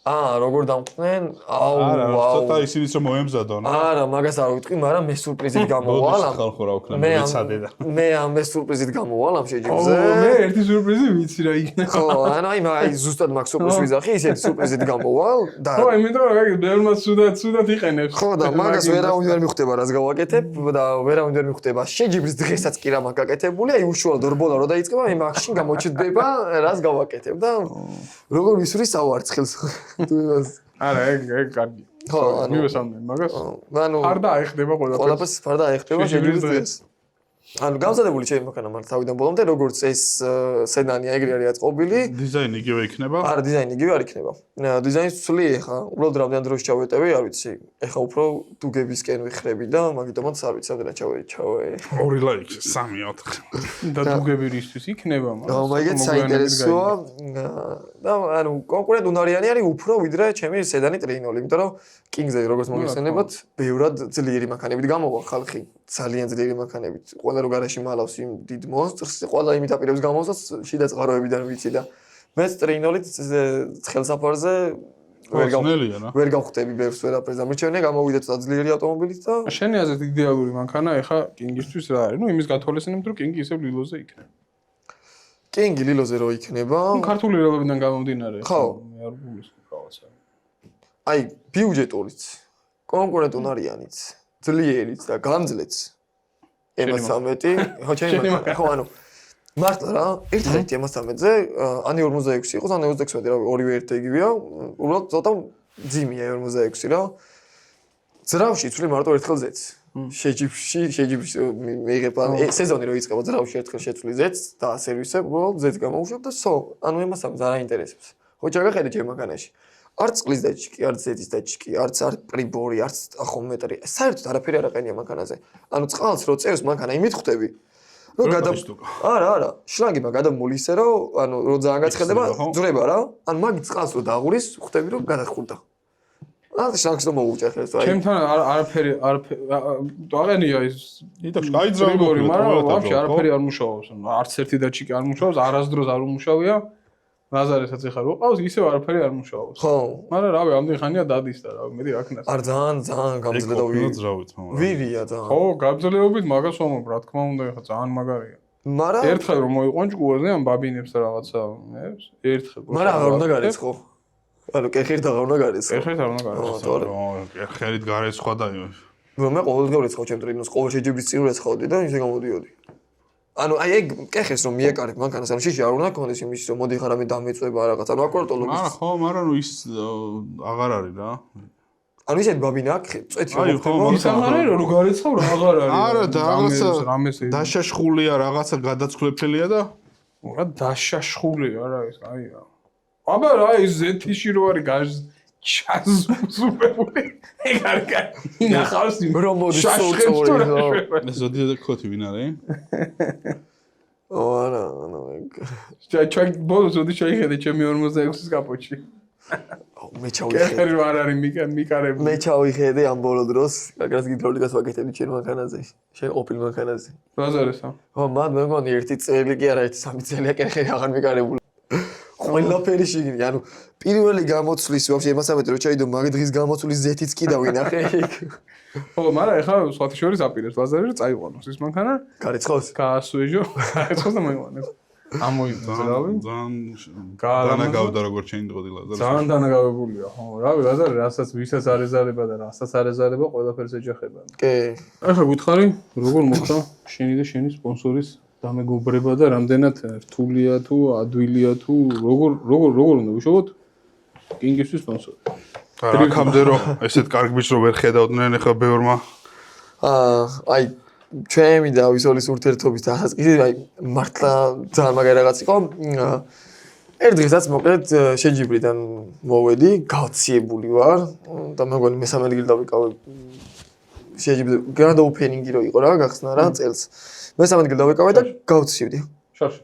როგორ დამყვნენ? აუ, არა, ვაუ. ცოტა ისინიც რომ მოემზადონ. არა, მაგას არ ვიტყვი, მაგრამ მე სურპრიზით გამოვალ. ხალხო რა ვქნა, მეცადე და. მე ამ სურპრიზით გამოვალ ამ შეჯიბზე. მე ერთი სურპრიზი ვიცი რა იქნება. ხო, ანუ აი ზუსტად მაგ სურპრიზს ვიზახი, ისეთი სურპრიზით გამოვალ და ხო, იმიტომ რომ აი ბევრმა ცუდად იყენებს. ხო და მაგას ვერავინ ვერ მიხვდება რას გავაკეთებ და ვერავინ ვერ მიხვდება შეჯიბრის დღესაც კი რა მაგ გაკეთებული, აი უშუალოდ რბოლა რო დაიწყება, აი მაგში გამოჩნდება რას გავაკეთებ და როგორ ვისვრი სავარცხელს. თუ იმას არა ეგ კარგი ხო ანუ მივესალმე მაგას ანუ ფარდა აიხდება ყველაფერს ფარდა აიხდება შეჯიბრის დღეს ანუ გამზადებული ჩემი მანქანა მართლა თავიდან ბოლომდე როგორც ეს სედანია ეგრე არის აწყობილი. დიზაინი იგივე იქნება? არა, დიზაინი იგივე არ იქნება. დიზაინს ვცვლი ეხა, უბრალოდ რამდენ დროს ჩავეტევი, არ ვიცი. ეხა უფრო დუგებისკენ ვიხრები და მაგიტომაც არ ვიცი, რამდენად ჩავე. 2 ლაიქი, 3-4. და დუგები რისთვის იქნება, მაგრამ მაგეთ საინტერესოა და ანუ კონკურენტ უნარიანი არის უფრო ვიდრე ჩემი სედანი ტრეინოლი, იმიტომ რომ King-ზე როგორც მოგეხსენებათ, ბევრად ძლიერი მანქანებით გამოვა ხალხი, ძალიან ძლიერი მანქანებით. ყველა რო გარაში მალავს იმ დიდ მონსტრს, ყველა იმით აპირებს გამოსვას, შიდა წყაროებიდან ვიცი და მეც ტრეინოლით ხელსაფარზე ვერ გავხვდები ბევრს ვერაფერს და მირჩევნია გამოვიდეთ და ძლიერი ავტომობილით და შენი აზრით იდეალური მანქანა ეხა King-ისთვის რა არის? ნუ იმის გათვალისწინებთ რომ King ისევ ლილოზე იქნება. King ლილოზე რო იქნება. ქართული რეალობიდან გამომდინარე. ხო. მე არ გულისხმობ რაღაცა. აი, ბიუჯეტურიც, კონკურენტ უნარიანიც, ძლიერიც და გამძლეც. M13, ხო ჩემი მანქანა. ხო, ანუ მართლა რა, ერთ-ერთი M13-ზე, ანი 46 იყოს, ანი 26, რა, ორივე ერთ იგივეა, უბრალოდ ცოტა ძიმია 46 რა. ძრავში ცვლი მარტო ერთხელ ზეც. შეჯიბში მეიღება სეზონი რო იწყება ძრავში ერთხელ შეცვლი ზეც და სერვისებ, უბრალოდ ზეც გამოვუშვებ და სო, ანუ M13 არ აინტერესებს. ხო, ჩაგახედე ჩემ მანქანაში. არც წყლის დაჭიკი, არც ზეთის დაჭიკი, არც პრიბორი, არც ტახომეტრი. საერთოდ არაფერი არ აყენია მანქანაზე. ანუ წყალს რო წევს მანქანა იმით ხვდები. არა, შლანგება გადამული ისე რომ ანუ რო ძალიან გაცხელდება, ძრება რა. ანუ მაგით წყალს რო დაღურის, ხვდები რომ გადახურდა. შლანგს რომ მოუჭახეს აი. ჩემთან არაფერი აყენია ის. იტაკში გაიძრა პრიბორი, მაგრამ ვაფშე არაფერი არ მუშაობს. არც ერთი დაჭიკი არ მუშაობს, არასდროს არ უმუშავია. ნაზარესაც ეხა რო ყავს, ისევ არაფერი არ მუშაობს. ხო. მაგრამ რავი, ამდენი ხანია დადის და რავი, მეტი აქნას. არ ძალიან გამძლე და ვირია ძალიან. ხო, გამძლეობით მაგას ვამობ, რა თქმა უნდა, ეხა ძალიან მაგარია. მაგრამ ერთხელ რომ მოიყვან ჭკუაზე ან ბაბინებს და რაღაცა, ერთხელ. მაგრამ აღარ უნდა გარეცხო. ანუ კეხით აღარ უნდა გარეცხო. კეხით არ უნდა გარეცხო. კეხით გარეცხვა და მე ყოველდღე რეცხავ ჩემ ტრეინერს, ყოველ შეჯიბრის წინ რეცხავდი და ისე გამოდიოდი. ანუ აი ეგ კეხეს რომ მიეკარებ მანქანას, ანუ შიში არ უნდა კონდეს იმის რომ მოდი ხარ ამე დამეწובה რაღაც, ანუ აკორტოლობის. ხო, მაგრამ ნუ ის აღარ არის რა. ანუ ისეთ ბაბინა აქვს, წვეთი მოხდება. ის აღარ არის რომ გარეცხავ რა აღარ არის. არა და რაღაცა დაშაშხულია, რაღაცა გადაცვლეფელია და რა დაშაშხულია რა ის, აია. აბა რა ის ზეთიში რო არის ჩაზუსუპებული. ეგ არ ინახავს იმ რომ მოდი სოწორი. ზოდია და ქოთი ვინ არის? არა, ანუ ჩაი ბოლოს ზოდი შეიხედე ჩემი 46-ის კაპოჩი. მე ჩავიხედე. არ არის მიკარები. მე ჩავიხედე ამ ბოლო დროს, რადგან გიდროლიკას ვაკეთებდი ჩემ მანქანაზე, შენ ყოფილ მანქანაზე. ბაზარესა. ხო, მე მგონი ერთი წელი კი არა, ერთი 3 წელია კერხი აღარ მიკარებული. ყველაფერი შიგნი, ანუ პირველი გამოცვლის ვაფშე M13 რო ჩაიდო, მაგ დღის გამოცვლის ზეთიც კი დავინახე იქ. ხო, მაგრამ ეხლა სხვათა შორის აპირებს ბაზარი რომ წაიყვანოს ის მანქანა. გარეცხავს? გაასვეჟო, გააცხოს და მოიყვანეს. ამოიწევს რავი. ძალიან დანაგავდა როგორც შეინდღოდი ლაზარს. ძალიან დანაგავებულია, ხო, რავი, ბაზარი რასაც ვისაც არ ეზარება და რასაც არ ეზარება, ყველაფერს ეჯახება. კი. ეხლა გითხარი, როგორ მოხდა შენი და შენი სპონსორის დამეგობრება და რამდენად რთულია თუ ადვილია თუ როგორ უნდა ვიშოვოთ King-ისთვის სპონსორი. რაკამდე რომ ესეთ კარგ ბიჭს რო ვერ ხედავდნენ ეხა ბევრმა. აი ჩემი და ვისოლის ურთიერთობის დასაწყისი აი მართლა ძალიან მაგარი რაღაც იყო. ერთ დღესაც მოკლედ შეჯიბრიდან მოვედი, გავციებული ვარ და მეგონი მესამე ადგილი დავიკავე. შეჯიბრიდან grand opening-ი რო იყო რა, გახსნა რა წელს. მესამე ადგილი დავიკავე და გავცივდი.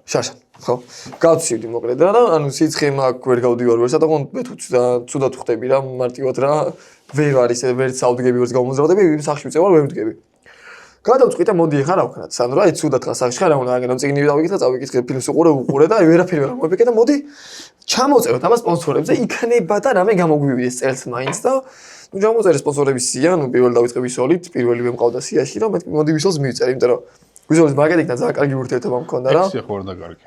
შარშან. ხო. გავცივდი მოკლედ რა, ანუ სიცხე მაქვს ვერ გავდივარ ვერსა და მე თუდად ხვდები რა, მარტივად რა. ვერ არის ვერ საუდგები ვერს გამოზრდები, სახში ვწევარ ვერ ვდგები. გადავწყვიტე მოდი ახლა რა ვქნათ. ანუ რა იცუდათ ხა სახში ხარ, რა აგენო წიგნი დავიკითხე, წავიკითხე ფილმს უყურე და ვერაფერი ვერ მოვიფიქრე და მოდი ჩამოწეროთ ამ სპონსორებზე იქნება და რამე გამოგვივიდეს წელს მაინც და ნუ ჩამოწერე სპონსორების სია, ნუ პირველ დავიწყე ვისოლით, პირველივე მყავდა სიაში და მე მოდი ვისოლს მივწერე, იმიტომ რომ ვისოლის მარკეტინგთან ძალიან კარგი ურთიერთობა მქონდა რა. ექსია ხო არ დაკარგე.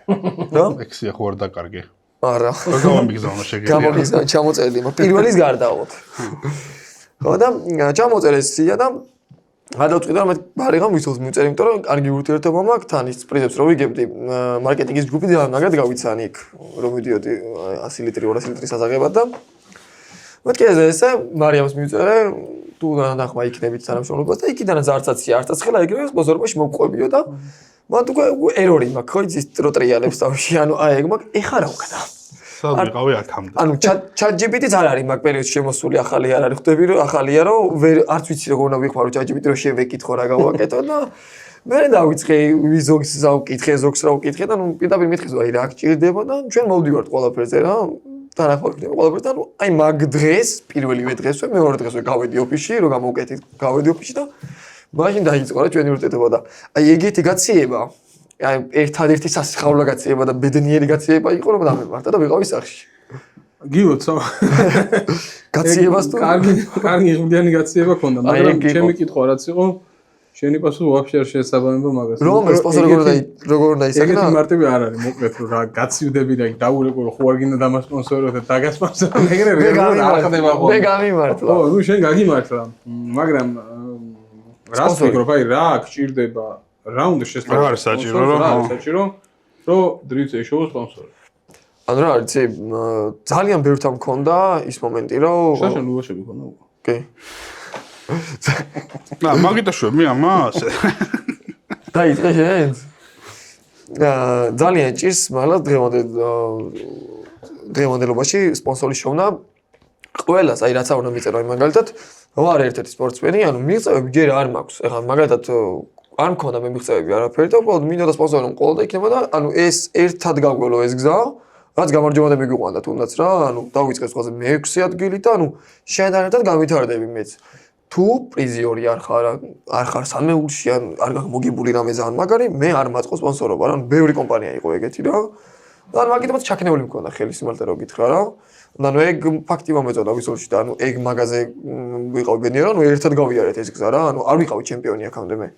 რა? ექსია ხო არ დაკარგე. არა. გამომიგზავნა შეგიძლია. გამომიგზავნა ჩამოწერდი, მაგრამ პირველის გარდაოთ. ხო და ჩამოწერე სია და გადავწყვიტე რომ მე ბარიღამ ვისოლს მივწერე, იმიტომ რომ კარგი ურთიერთობა მაქვს თან ის პრიზებს რო ვიგებდი მარკეტინგის ჯგუფი ძალიან მაგად გავიცანი იქ რომ ვიდიოდი 100 ლიტრი 200 ლიტრის ასაღებად და მეთქე ესე მარიამს მივწერე თუ ნახმა იქნებით თანამშრომლობას და იქიდანაც არცაც ხელა ეგრევე სპონსორობაში მოგყვებიო და მან უკვე ერორი მაქვს ხო იცის როტრიალებს თავში ანუ აი ეგ მაქვს ეხა რა ვქნა სად ვიყავი აქამდე ანუ ChatGPT-ც არ არის მაგ პერიოდში შემოსული ახალი არ არის ხვდები რომ ახალია რომ ვერ არც ვიცი როგორ უნდა ვიხმარო ChatGPT რომ შევეკითხო რა გავაკეთო და მე დავიწყე ვიზოგს გავკითხე ზოგს რა ვკითხე და ნუ პირდაპირ მითხეს აი რა გჭირდება და ჩვენ მოვდივართ ყველაფერზე რა თანახმად ყველაფერს და აი მაგ დღეს პირველივე დღესვე მეორე დღესვე გავედი ოფისში რომ გამოვკეთეთ გავედი ოფისში და მაშინ დაიწყო რა ჩვენი ურთიერთობა და აი ეგეთი გაციება აი ერთადერთი სასიხარულო გაციება და ბედნიერი გაციება იყო რომ დამემართა და ვიყავი სახში გიოცო გაციებას თუ კარგი ღმრთიანი გაციება ქონდა მაგრამ ჩემი კითხვა რაც იყო შენი პასუხი ვაფშე არ შეესაბამება მაგას რომ სპონსორი როგორ უნდა ისაკნა ეგეთი მარტივი არ არის მოკლედ რომ რა გაცივდები და დაურეკო რომ ხო არ გინდა დამასპონსორო და დაგასპონსორო ეგრე არ ხდება ხო მე გამიმართლა ო ნუ შენ გაგიმართლა მაგრამ რას ვფიქრობ აი რა გჭირდება რა უნდა შესწავლო რა არის საჭირო რომ დრიცე შოუს სპონსორი ანუ რა არის ძალიან ბევრ თან მქონდა ის მომენტი რომ შაშან ლუაშები ქონდა კი და მაგიტაშვები ამას დაიწყე შენ ძალიან ჭირს მაგრამ დღევანდელობაში სპონსორი შოვნა ყველას აი რაც უნდა მიწერო აი მაგალითად ვარ ერთ-ერთი სპორტსმენი ანუ მიღწევები ჯერ არ მაქვს ეხლა მაგალითად არ მქონდა მე მიღწევები არაფერი და უბრალოდ მინდოდა სპონსორი მყოლოდა იქნება და ანუ ეს ერთად გავგველო ეს გზა რაც გამარჯვებამდე მიგვიყვანდა თუნდაც რა ანუ დავიწყე სხვაზე მე-6 ადგილი და ანუ შენთან ერთად გავითარდები მეც თუ პრიზიორი არ ხარ სამეულში ან არ მოგიბული რამე ძალიან მაგარი მე არ მაწყო სპონსორობა რა ანუ ბევრი კომპანია იყო ეგეთი რა და ან მაგიტომაც ჩაქნეული მქონდა ხელი სიმართლე რო გითხრა რა ანუ ეგ ფაქტი მომეწონა ვისოლში და ანუ ეგ მაგაზე ვიყავ ბედნიერი ანუ ერთად გავიარეთ ეს გზა რა ანუ არ ვიყავი ჩემპიონი აქამდე მე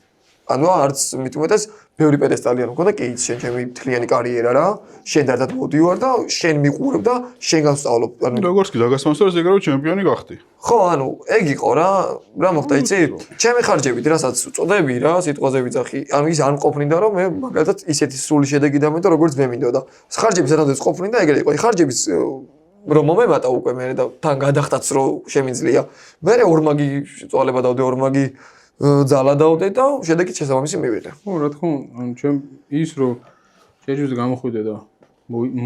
ანუ არც მით უმეტეს ბევრი პედესტალი არ მქონდა კი შენ ჩემი მთლიანი კარიერა რა შენ ერთად მოდივარ და შენ მიყურებ და შენ გავსწავლობ ანუ როგორც კი დაგასპონსორეს ეგრევე ჩემპიონი გახდი ხო ანუ ეგ იყო რა მოხდა იცი ჩემი ხარჯებით რასაც უწოდები რა სიტყვაზე ვიძახი ანუ ის არ მყოფნიდა რომ მე მაგალითად ისეთი სრული შედეგი დამეტო როგორც მე მინდოდა ხარჯების რადგან ყოფნიდა ეგრე იყო ხარჯების რომ მომემატა უკვე მე და თან გადახტაც რომ შემიძლია მე ორმაგი წვალება დავდე ორმაგი ძალა დავდე და შედეგით შესაბამისი მივიღე. ხო, რა თქმა უნდა, ანუ ჩემ ის რომ შეჯიბზე გამოხვიდე და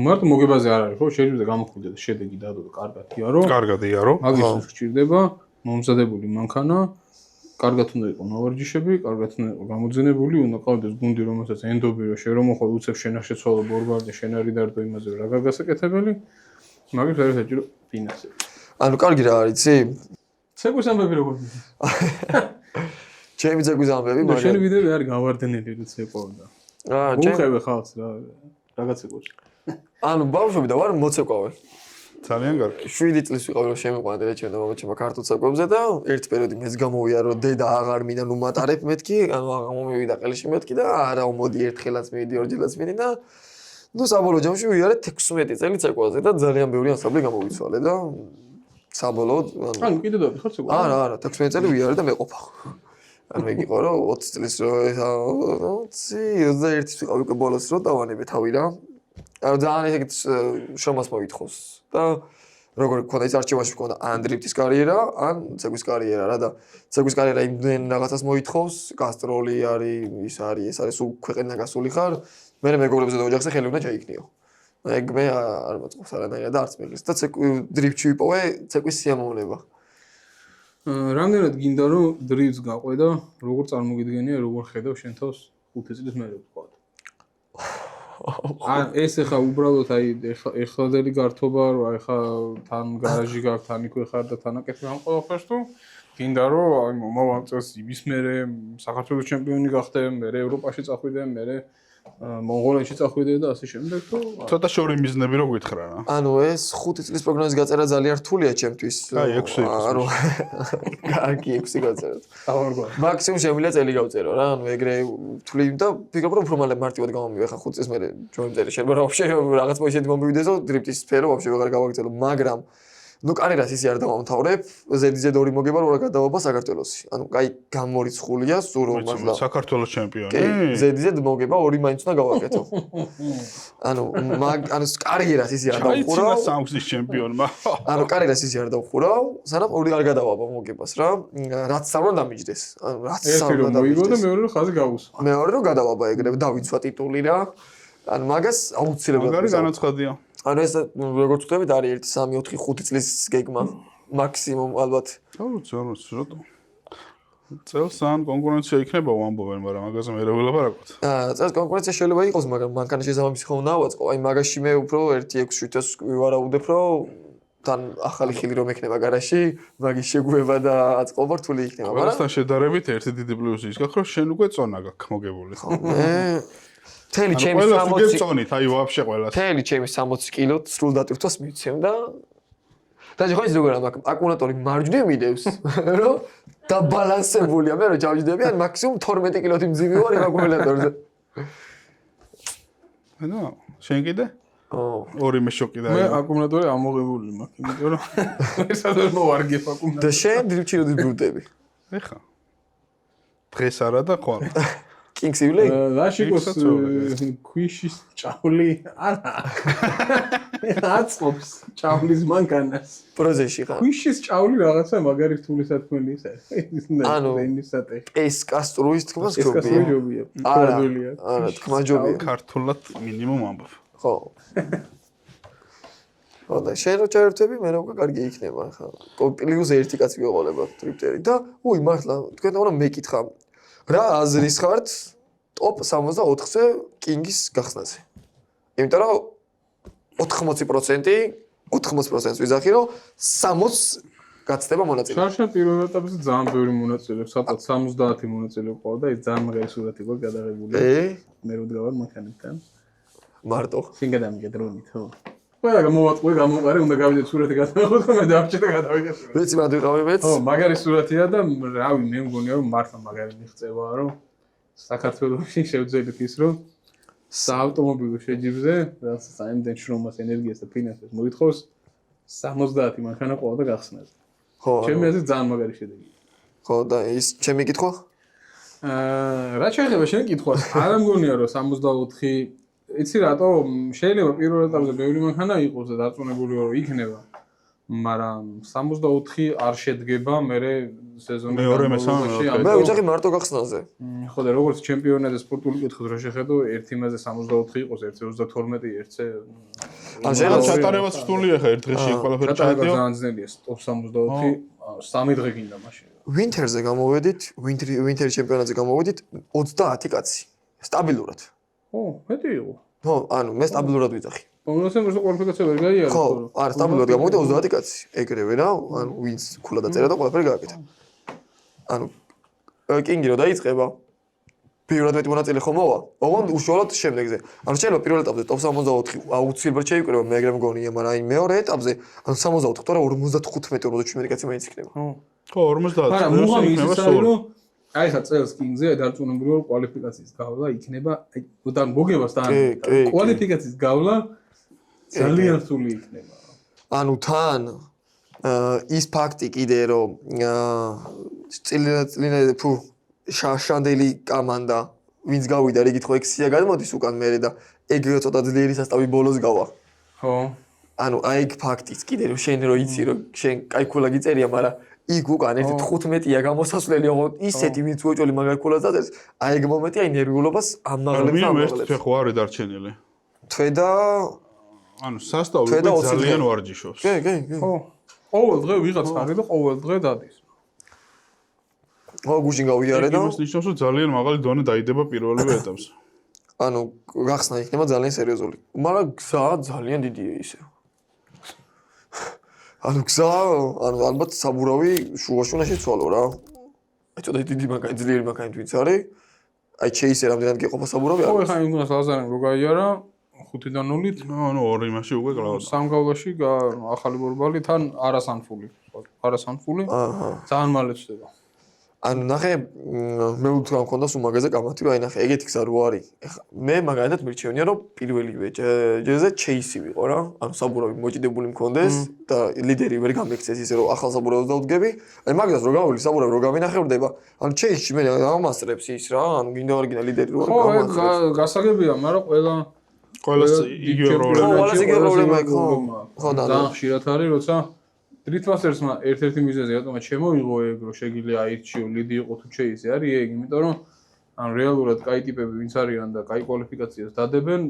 მარტო მოგებაზე არ არის, ხო, შეჯიბზე გამოხვიდე და შედეგი დადო და კარგად იარო. კარგად იარო. მაგისთვის გჭირდება მომზადებული მანქანა, კარგად უნდა იყოს ნავარჯიშები, კარგად უნდა იყოს გამოძენებული, უნდა ყავდეს გუნდი, რომელსაც ენდობი რომ შენ რომ მოხვალ უცებ შენ არ შეცვალო ბორბალზე, შენ არ იდარდო იმაზე რა გასაკეთებელი. მაგის არის საჭირო ფინანსები. ანუ კარგი რა არის, იცი? ცეკვის ამბები როგორ ჩემი ცეკვის ამბები, მაგრამ შენი ვიდეოები არის გავარდნილი როცა ეყოვდა. უხევე ხალხს რა რაღაც ეყოს. ანუ ბავშვები და ვარ მოცეკვავე. ძალიან კარგი. 7 წლის ვიყავი რომ შემიყვანა დედაჩემ და მამაჩემ ქართულ ცეკვებზე და ერთ პერიოდი მეც გამოვიდა რომ დედა აღარ მინდა ნუ მატარებ მეთქი, ანუ გამომივიდა ყელში მეთქი და არა მოდი ერთხელაც მივიდი ორჯერაც მივიდი და ნუ საბოლოო ჯამში ვიარეთ 16 წელი ცეკვაზე და ძალიან ბევრი ანსამბლი გამოვიცვალე და საბოლოოდ ანუ კიდე და ხარ ცეკვაზე? არა 16 წელი ვიარე და მეყოფა. ანუ მე გიყო რომ 20 წლის რო 21 წელი ვიყავი უკვე ბოლოს რო დავანებე თავი რა. ანუ ძალიან ეგეთ შრომას მოითხოვს და როგორ გქონდა ის არჩევანში გქონდა ან დრიფტის კარიერა, ან ცეკვის კარიერა რა და ცეკვის კარიერა იმდენ რაღაცას მოითხოვს, გასტროლი არის, ეს არის სულ ქვეყანა გასული ხარ, მე მეგობრებზე და ოჯახზე ხელი უნდა ჩაიქნიო. ეგ მე არ მოწყობს არანაირად და არც მეგრის და დრიფტში ვიპოვე ცეკვის სიამოვნება. რამდენად გინდა რომ დრიფტს გაყვე და როგორ წარმოგიდგენია, როგორ ხედავ შენ თავს 5 წლის მერე ვთქვა. ეს ახლა უბრალოდ აი ეხლადელი გართობა რომ აი ხა თან გარაჟი გაქვს, თან იქვე ხარ და თანაკეთი ამ ყველაფერს თუ გინდა რომ აი მომავალ წელს იმის მერე საქართველოს ჩემპიონი გახდე, მერე ევროპაში წახვიდე, მერე მონღოლეთში წახვიდე და ასე შემდეგ თუ ცოტა შორი მიზნები რო გითხრა რა. ანუ ეს 5 წლის პროგნოზის გაწერა ძალიან რთულია ჩემთვის. აი 6 ანუ კარგი 6 გაწერა. ავარგო. მაქსიმუმ შემიძლია წელი გავწერო რა. ანუ ეგრე ვთვლი და ფიქრობ რომ უფრო მალე მარტივად გამომივე ხა 5 წლის მერე ჯოიმ წელი შეიძლება ვაფშე რაღაც მოისეთი მომივიდეს რომ დრიფტის სფერო ვაფშე ვეღარ გავაგრძელო, მაგრამ ნუ კარიერას ისე არ დავამთავრებ, ზედიზედ 2 მოგება რა გადავაბა საქართველოსი. ანუ კაი გამორიცხულია სულ მართლა. საქართველოს ჩემპიონი. კი, ზედიზედ მოგება 2 მაინც უნდა გავაკეთო. ანუ კარიერას ისე არ დავხურავ. აი, სამგზის ჩემპიონმა. ანუ კარიერას ისე არ დავხურავ, სანამ 2 არ გადავაბა მოგებას რა. რაც სამრა დამიჯდეს. ანუ რაც სამრა მოიგო და მეორე ხაზი გაუსვა. მეორე რომ გადავაბა ეგრევე დავიცვა ტიტული რა. ანუ მაგას აუცილებლად მაგარი განაცხადია. ანუ ეს როგორც ვთქვით არის 1 3 4 5 წლის გეგმა მაქსიმუმ ალბათ. როცა რატო? წელს ან კონკურენცია იქნება ვამბობენ, მაგრამ მაგაზე მე რა ველაპარაკობთ. წელს კონკურენცია შეიძლება იყოს, მაგრამ მანქანა შესაბამისი ხომ დავაწყო. აი მაგაში მე უფრო 1-6-7-ს ვივარაუდებ, რომ თან ახალი ხილი რომ ექნება გარაში, მაგის შეგუება და აწყობა რთული იქნება, მაგრამ ყველასთან შედარებით ერთი დიდი პლუსი ის გაქვს, რომ შენ უკვე წონა გაქვს მოგებული. მე თელი ჩემი 60 წონით, აი ვაფშე ყველას. თელი ჩემი 60 კილო სრულ დატვირთვას მიცემ და ხო ის როგორ აქვს აკუმულატორი მარჯვნივ მიდევს რომ დაბალანსებულია მე რომ ჩავჯდები ან მაქსიმუმ 12 კილოთი მძიმე ვარ იმ აკუმულატორზე ანუ შენ კიდე? ორი მე შოკი და მე აკუმულატორი ამოღებული მაქვს იმიტომ რომ ეს არ მოვარგებ აკუმულატორი და შენ დილჩიროდის ბრუნდები ეხა დღეს არა და ხვალ კინგსივლი ლაშიკოს ქვიშის ჭავლი არა აწყობს ჭავლის მანქანას პროზეში ხარ ქვიშის ჭავლი რაღაცა მაგარი რთული სათქმელი ის არის ანუ ეს კასტრუის თქმას ჯობია არა თქმა ჯობია ქართულად მინიმუმ ამბობ ხო ხო და შენ რო ჩაერთვები მე რა უკვე კარგი იქნება ხა პლუს ერთი კაცი ვიყოლება ტრიპტერი და უი მართლა თქვენ უნდა მეკითხა რა აზრის ხართ ტოპ 64-ზე კინგის გახსნაზე. იმიტომ რომ 80% ვიზახი რომ 60 გაცდება მონაწილე. შარშან პირველ ეტაპზე ძალიან ბევრი მონაწილე, სადღაც 70 მონაწილე ყავდა და ეს ძალიან მაგარი სურათი იყო გადაღებული. მე რო დგავარ მანქანებთან. მარტო. შენ გადამიგე დრონით, ხო? ყველა გამოვატყვე, გამოყარე, უნდა გავიდე სურათი გადავიღოთ და მე დავჭე და გადავიღე. ვეცი მანდვიყავი მეც? ხო, მაგარი სურათია და რავი, მე მგონია რომ მართლა მაგარი მიღწევაა, რომ საქართველოში შევძელით ის, რომ საავტომობილო შეჯიბზე, რაც საიმდენ შრომას, ენერგიას და ფინანსებს მოითხოვს 70 მანქანა ყავდა გახსნაზე. ხო. ჩემი აზრით ძალიან მაგარი შედეგია. ხო და ის ჩემი კითხვა? რა შეიძლება შენ კითხვას? არ მგონია რომ 64 იცი რატო შეიძლება პირველ ეტაპზე ბევრი მანქანა იყოს და დარწმუნებული ვარ რომ იქნება მაგრამ 64 არ შედგება მე სეზონის მეორე მესამე მე ვიძახი მარტო გახსნაზე ხო და როგორც ჩემპიონატზე სპორტული კითხვის რო შეხედო ერთი იმაზე 64 იყოს ერთი 32 ერთზე ან შეიძლება ჩატარებაც რთულია ხა ერთ დღეში ყველაფერი ჩატარება ძალიან ძნელია top 64 3 დღე გინდა მაშინ ვინტერზე გამოვედით ვინტერ ჩემპიონატზე გამოვედით 30 კაცი სტაბილურად ხო მეტი იყო ხო ანუ მე სტაბილურად ვიძახი კონგრესზე კვალიფიკაცია ვერ გაიარა ხო არა სტაბილურად გამოვიდა 30 კაცი ეგრევე რა ანუ ვინც ქულა დაწერა და ყველაფერი გააკეთა ანუ კინგი რო დაიწყება პირველად მეტი მონაწილე ხომ მოვა ოღონდ უშუალოდ შემდეგზე ანუ შეიძლება პირველ ეტაპზე top 64 აუცილებლად შეიკრება მე ეგრე მგონია მაგრამ აი მეორე ეტაპზე ანუ 64 თორე 55-57 კაცი მაინც იქნება ხო 50 მაგრამ მუღამი ის არის რომ აი ხა წელს კინგზე დარწმუნებული ვარ კვალიფიკაციის გავლა იქნება აი უდან მოგებას და კვალიფიკაციის გავლა ძალიან რთული იქნება ანუ თან ის ფაქტი კიდე რომ წილინე ფუ შაშანდელი კომანდა ვინც გავიდა რიგით ხო 6-ია გადმოდის უკან მერე და ეგ ცოტა ძლიერი სასტავი ბოლოს გავა ხო ანუ აი ეგ ფაქტიც კიდე რომ შენ რო იცი რომ შენ კაი ქულა გიწერია მაგრამ იქ უკან ერთი 15-ია გამოსასვლელი ოღონდ ისეთი ვინც უეჭველი მაგარ ქულას დაწერს აი ეგ მომენტი აი ნერვიულობას ამაღლებს ამაღლებს მე ხო არის დარჩენილი თვე და ანუ სასტავი ძალიან ვარჯიშობს კი ხო ყოველ დღე ვიღაც არის და ყოველ დღე დადის ხო გუშინ გავიარე და იმას ნიშნავს რომ ძალიან მაღალი დონე დაიდება პირველივე ეტაპზე ანუ გახსნა იქნება ძალიან სერიოზული მაგრამ გზა ძალიან დიდია ისე ანუ გზა ანუ ალბათ საბურავი შუაში უნდა შეცვალო რა აი ცოტა დიდი მაგარი ძლიერი მაგარი თვით არის აი ჩეისე რამდენად გიყოფა საბურავი ხო ხა იმას ლაზარემ რო გაიარა 5-დან 0-ით ანუ ორი იმაში უკვე კლავდა სამგავლაში ახალი ბორბალი თან არასანფული ძალიან მალე ჩდება ანუ ნახე მე ვთქვამ მქონდა სულ მაგაზე კამათი აი ნახე ეგეთი გზა რო არის ეხლა მე მაგალითად მირჩევნია რომ პირველივე ჯერზე ჩეისი ვიყო რა ანუ საბურავი მოჭიდებული მქონდეს და ლიდერი ვერ გამექცეს ისე რომ ახალ საბურავს დაუდგები აი მაგას რო გავული საბურავი რო გამინახებდება ანუ ჩეისში მე ამასწრებს ის რა ანუ გინდა არ გინდა ლიდერი რო გამასწრებს ხო გასაგებია მაგრამ ყველას იგივე პრობლემა ხო და ძალიან ხშირად არის როცა Streetmaster-სმა ერთ-ერთი მიზეზი რატომაც შემოიღო ეგ რომ შეგიძლია აირჩიო ლიდი იყო თუ ჩეისი არის ეგ იმიტომ რომ ან რეალურად კაი ტიპები ვინც არიან და კაი კვალიფიკაციას დადებენ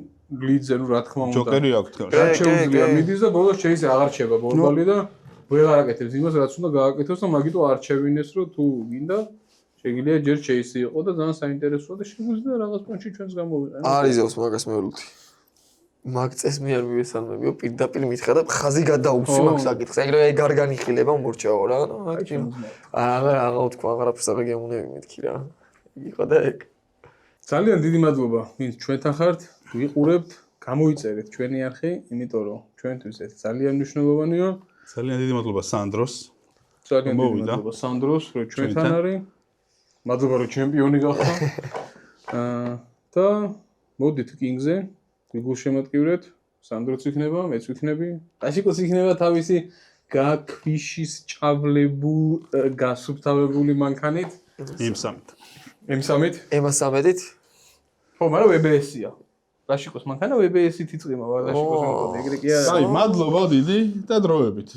ლიდზე ნუ რა თქმა უნდა ჯოკერი აქვს თქვენ რა შეუძლია მიდის და ბოლოს ჩეისი აღარ რჩება ბოლბალი და ვეღარ აკეთებს იმას რაც უნდა გააკეთოს და მაგიტო არჩევინეს რომ თუ გინდა შეგიძლია ჯერ ჩეისი იყო და ძალიან საინტერესოა და შეგვიძლია რაღაც პონჩი ჩვენს გამოვიყენოთ არის ზავს მაგას მეულთი მაგ წეს მე არ მივესალმებიო პირდაპირ მითხრა და ხაზი გადაუცი მაგ საკითხს ეგ რა ეგ არ განიხილება მორჩაო რა აღარ თქვა აღარაფერს აღარ გემუნები მეთქი რა იყო და ეგ ძალიან დიდი მადლობა ვინც ჩვენთან ხართ ვიყურებთ გამოიწერეთ ჩვენი არხი იმიტომ რომ ჩვენთვის ეს ძალიან მნიშვნელოვანია ძალიან დიდი მადლობა სანდროს ძალიან დიდი მადლობა სანდროს რომ ჩვენთან არის მადლობა რომ ჩემპიონი გახდა და მოდით კინგზე გულშემატკივრეთ სანდროც იქნება მეც ვიქნები აშიკოს იქნება თავისი გაქვიშის ჭავლებულ გასუფთავებული მანქანით M3-ით ხო მაგრამ WBS-ია აშიკოს მანქანა WBS-ით იწყება აშიკოს მანქანა ეგრე კი არა აი მადლობა დიდი და დროებით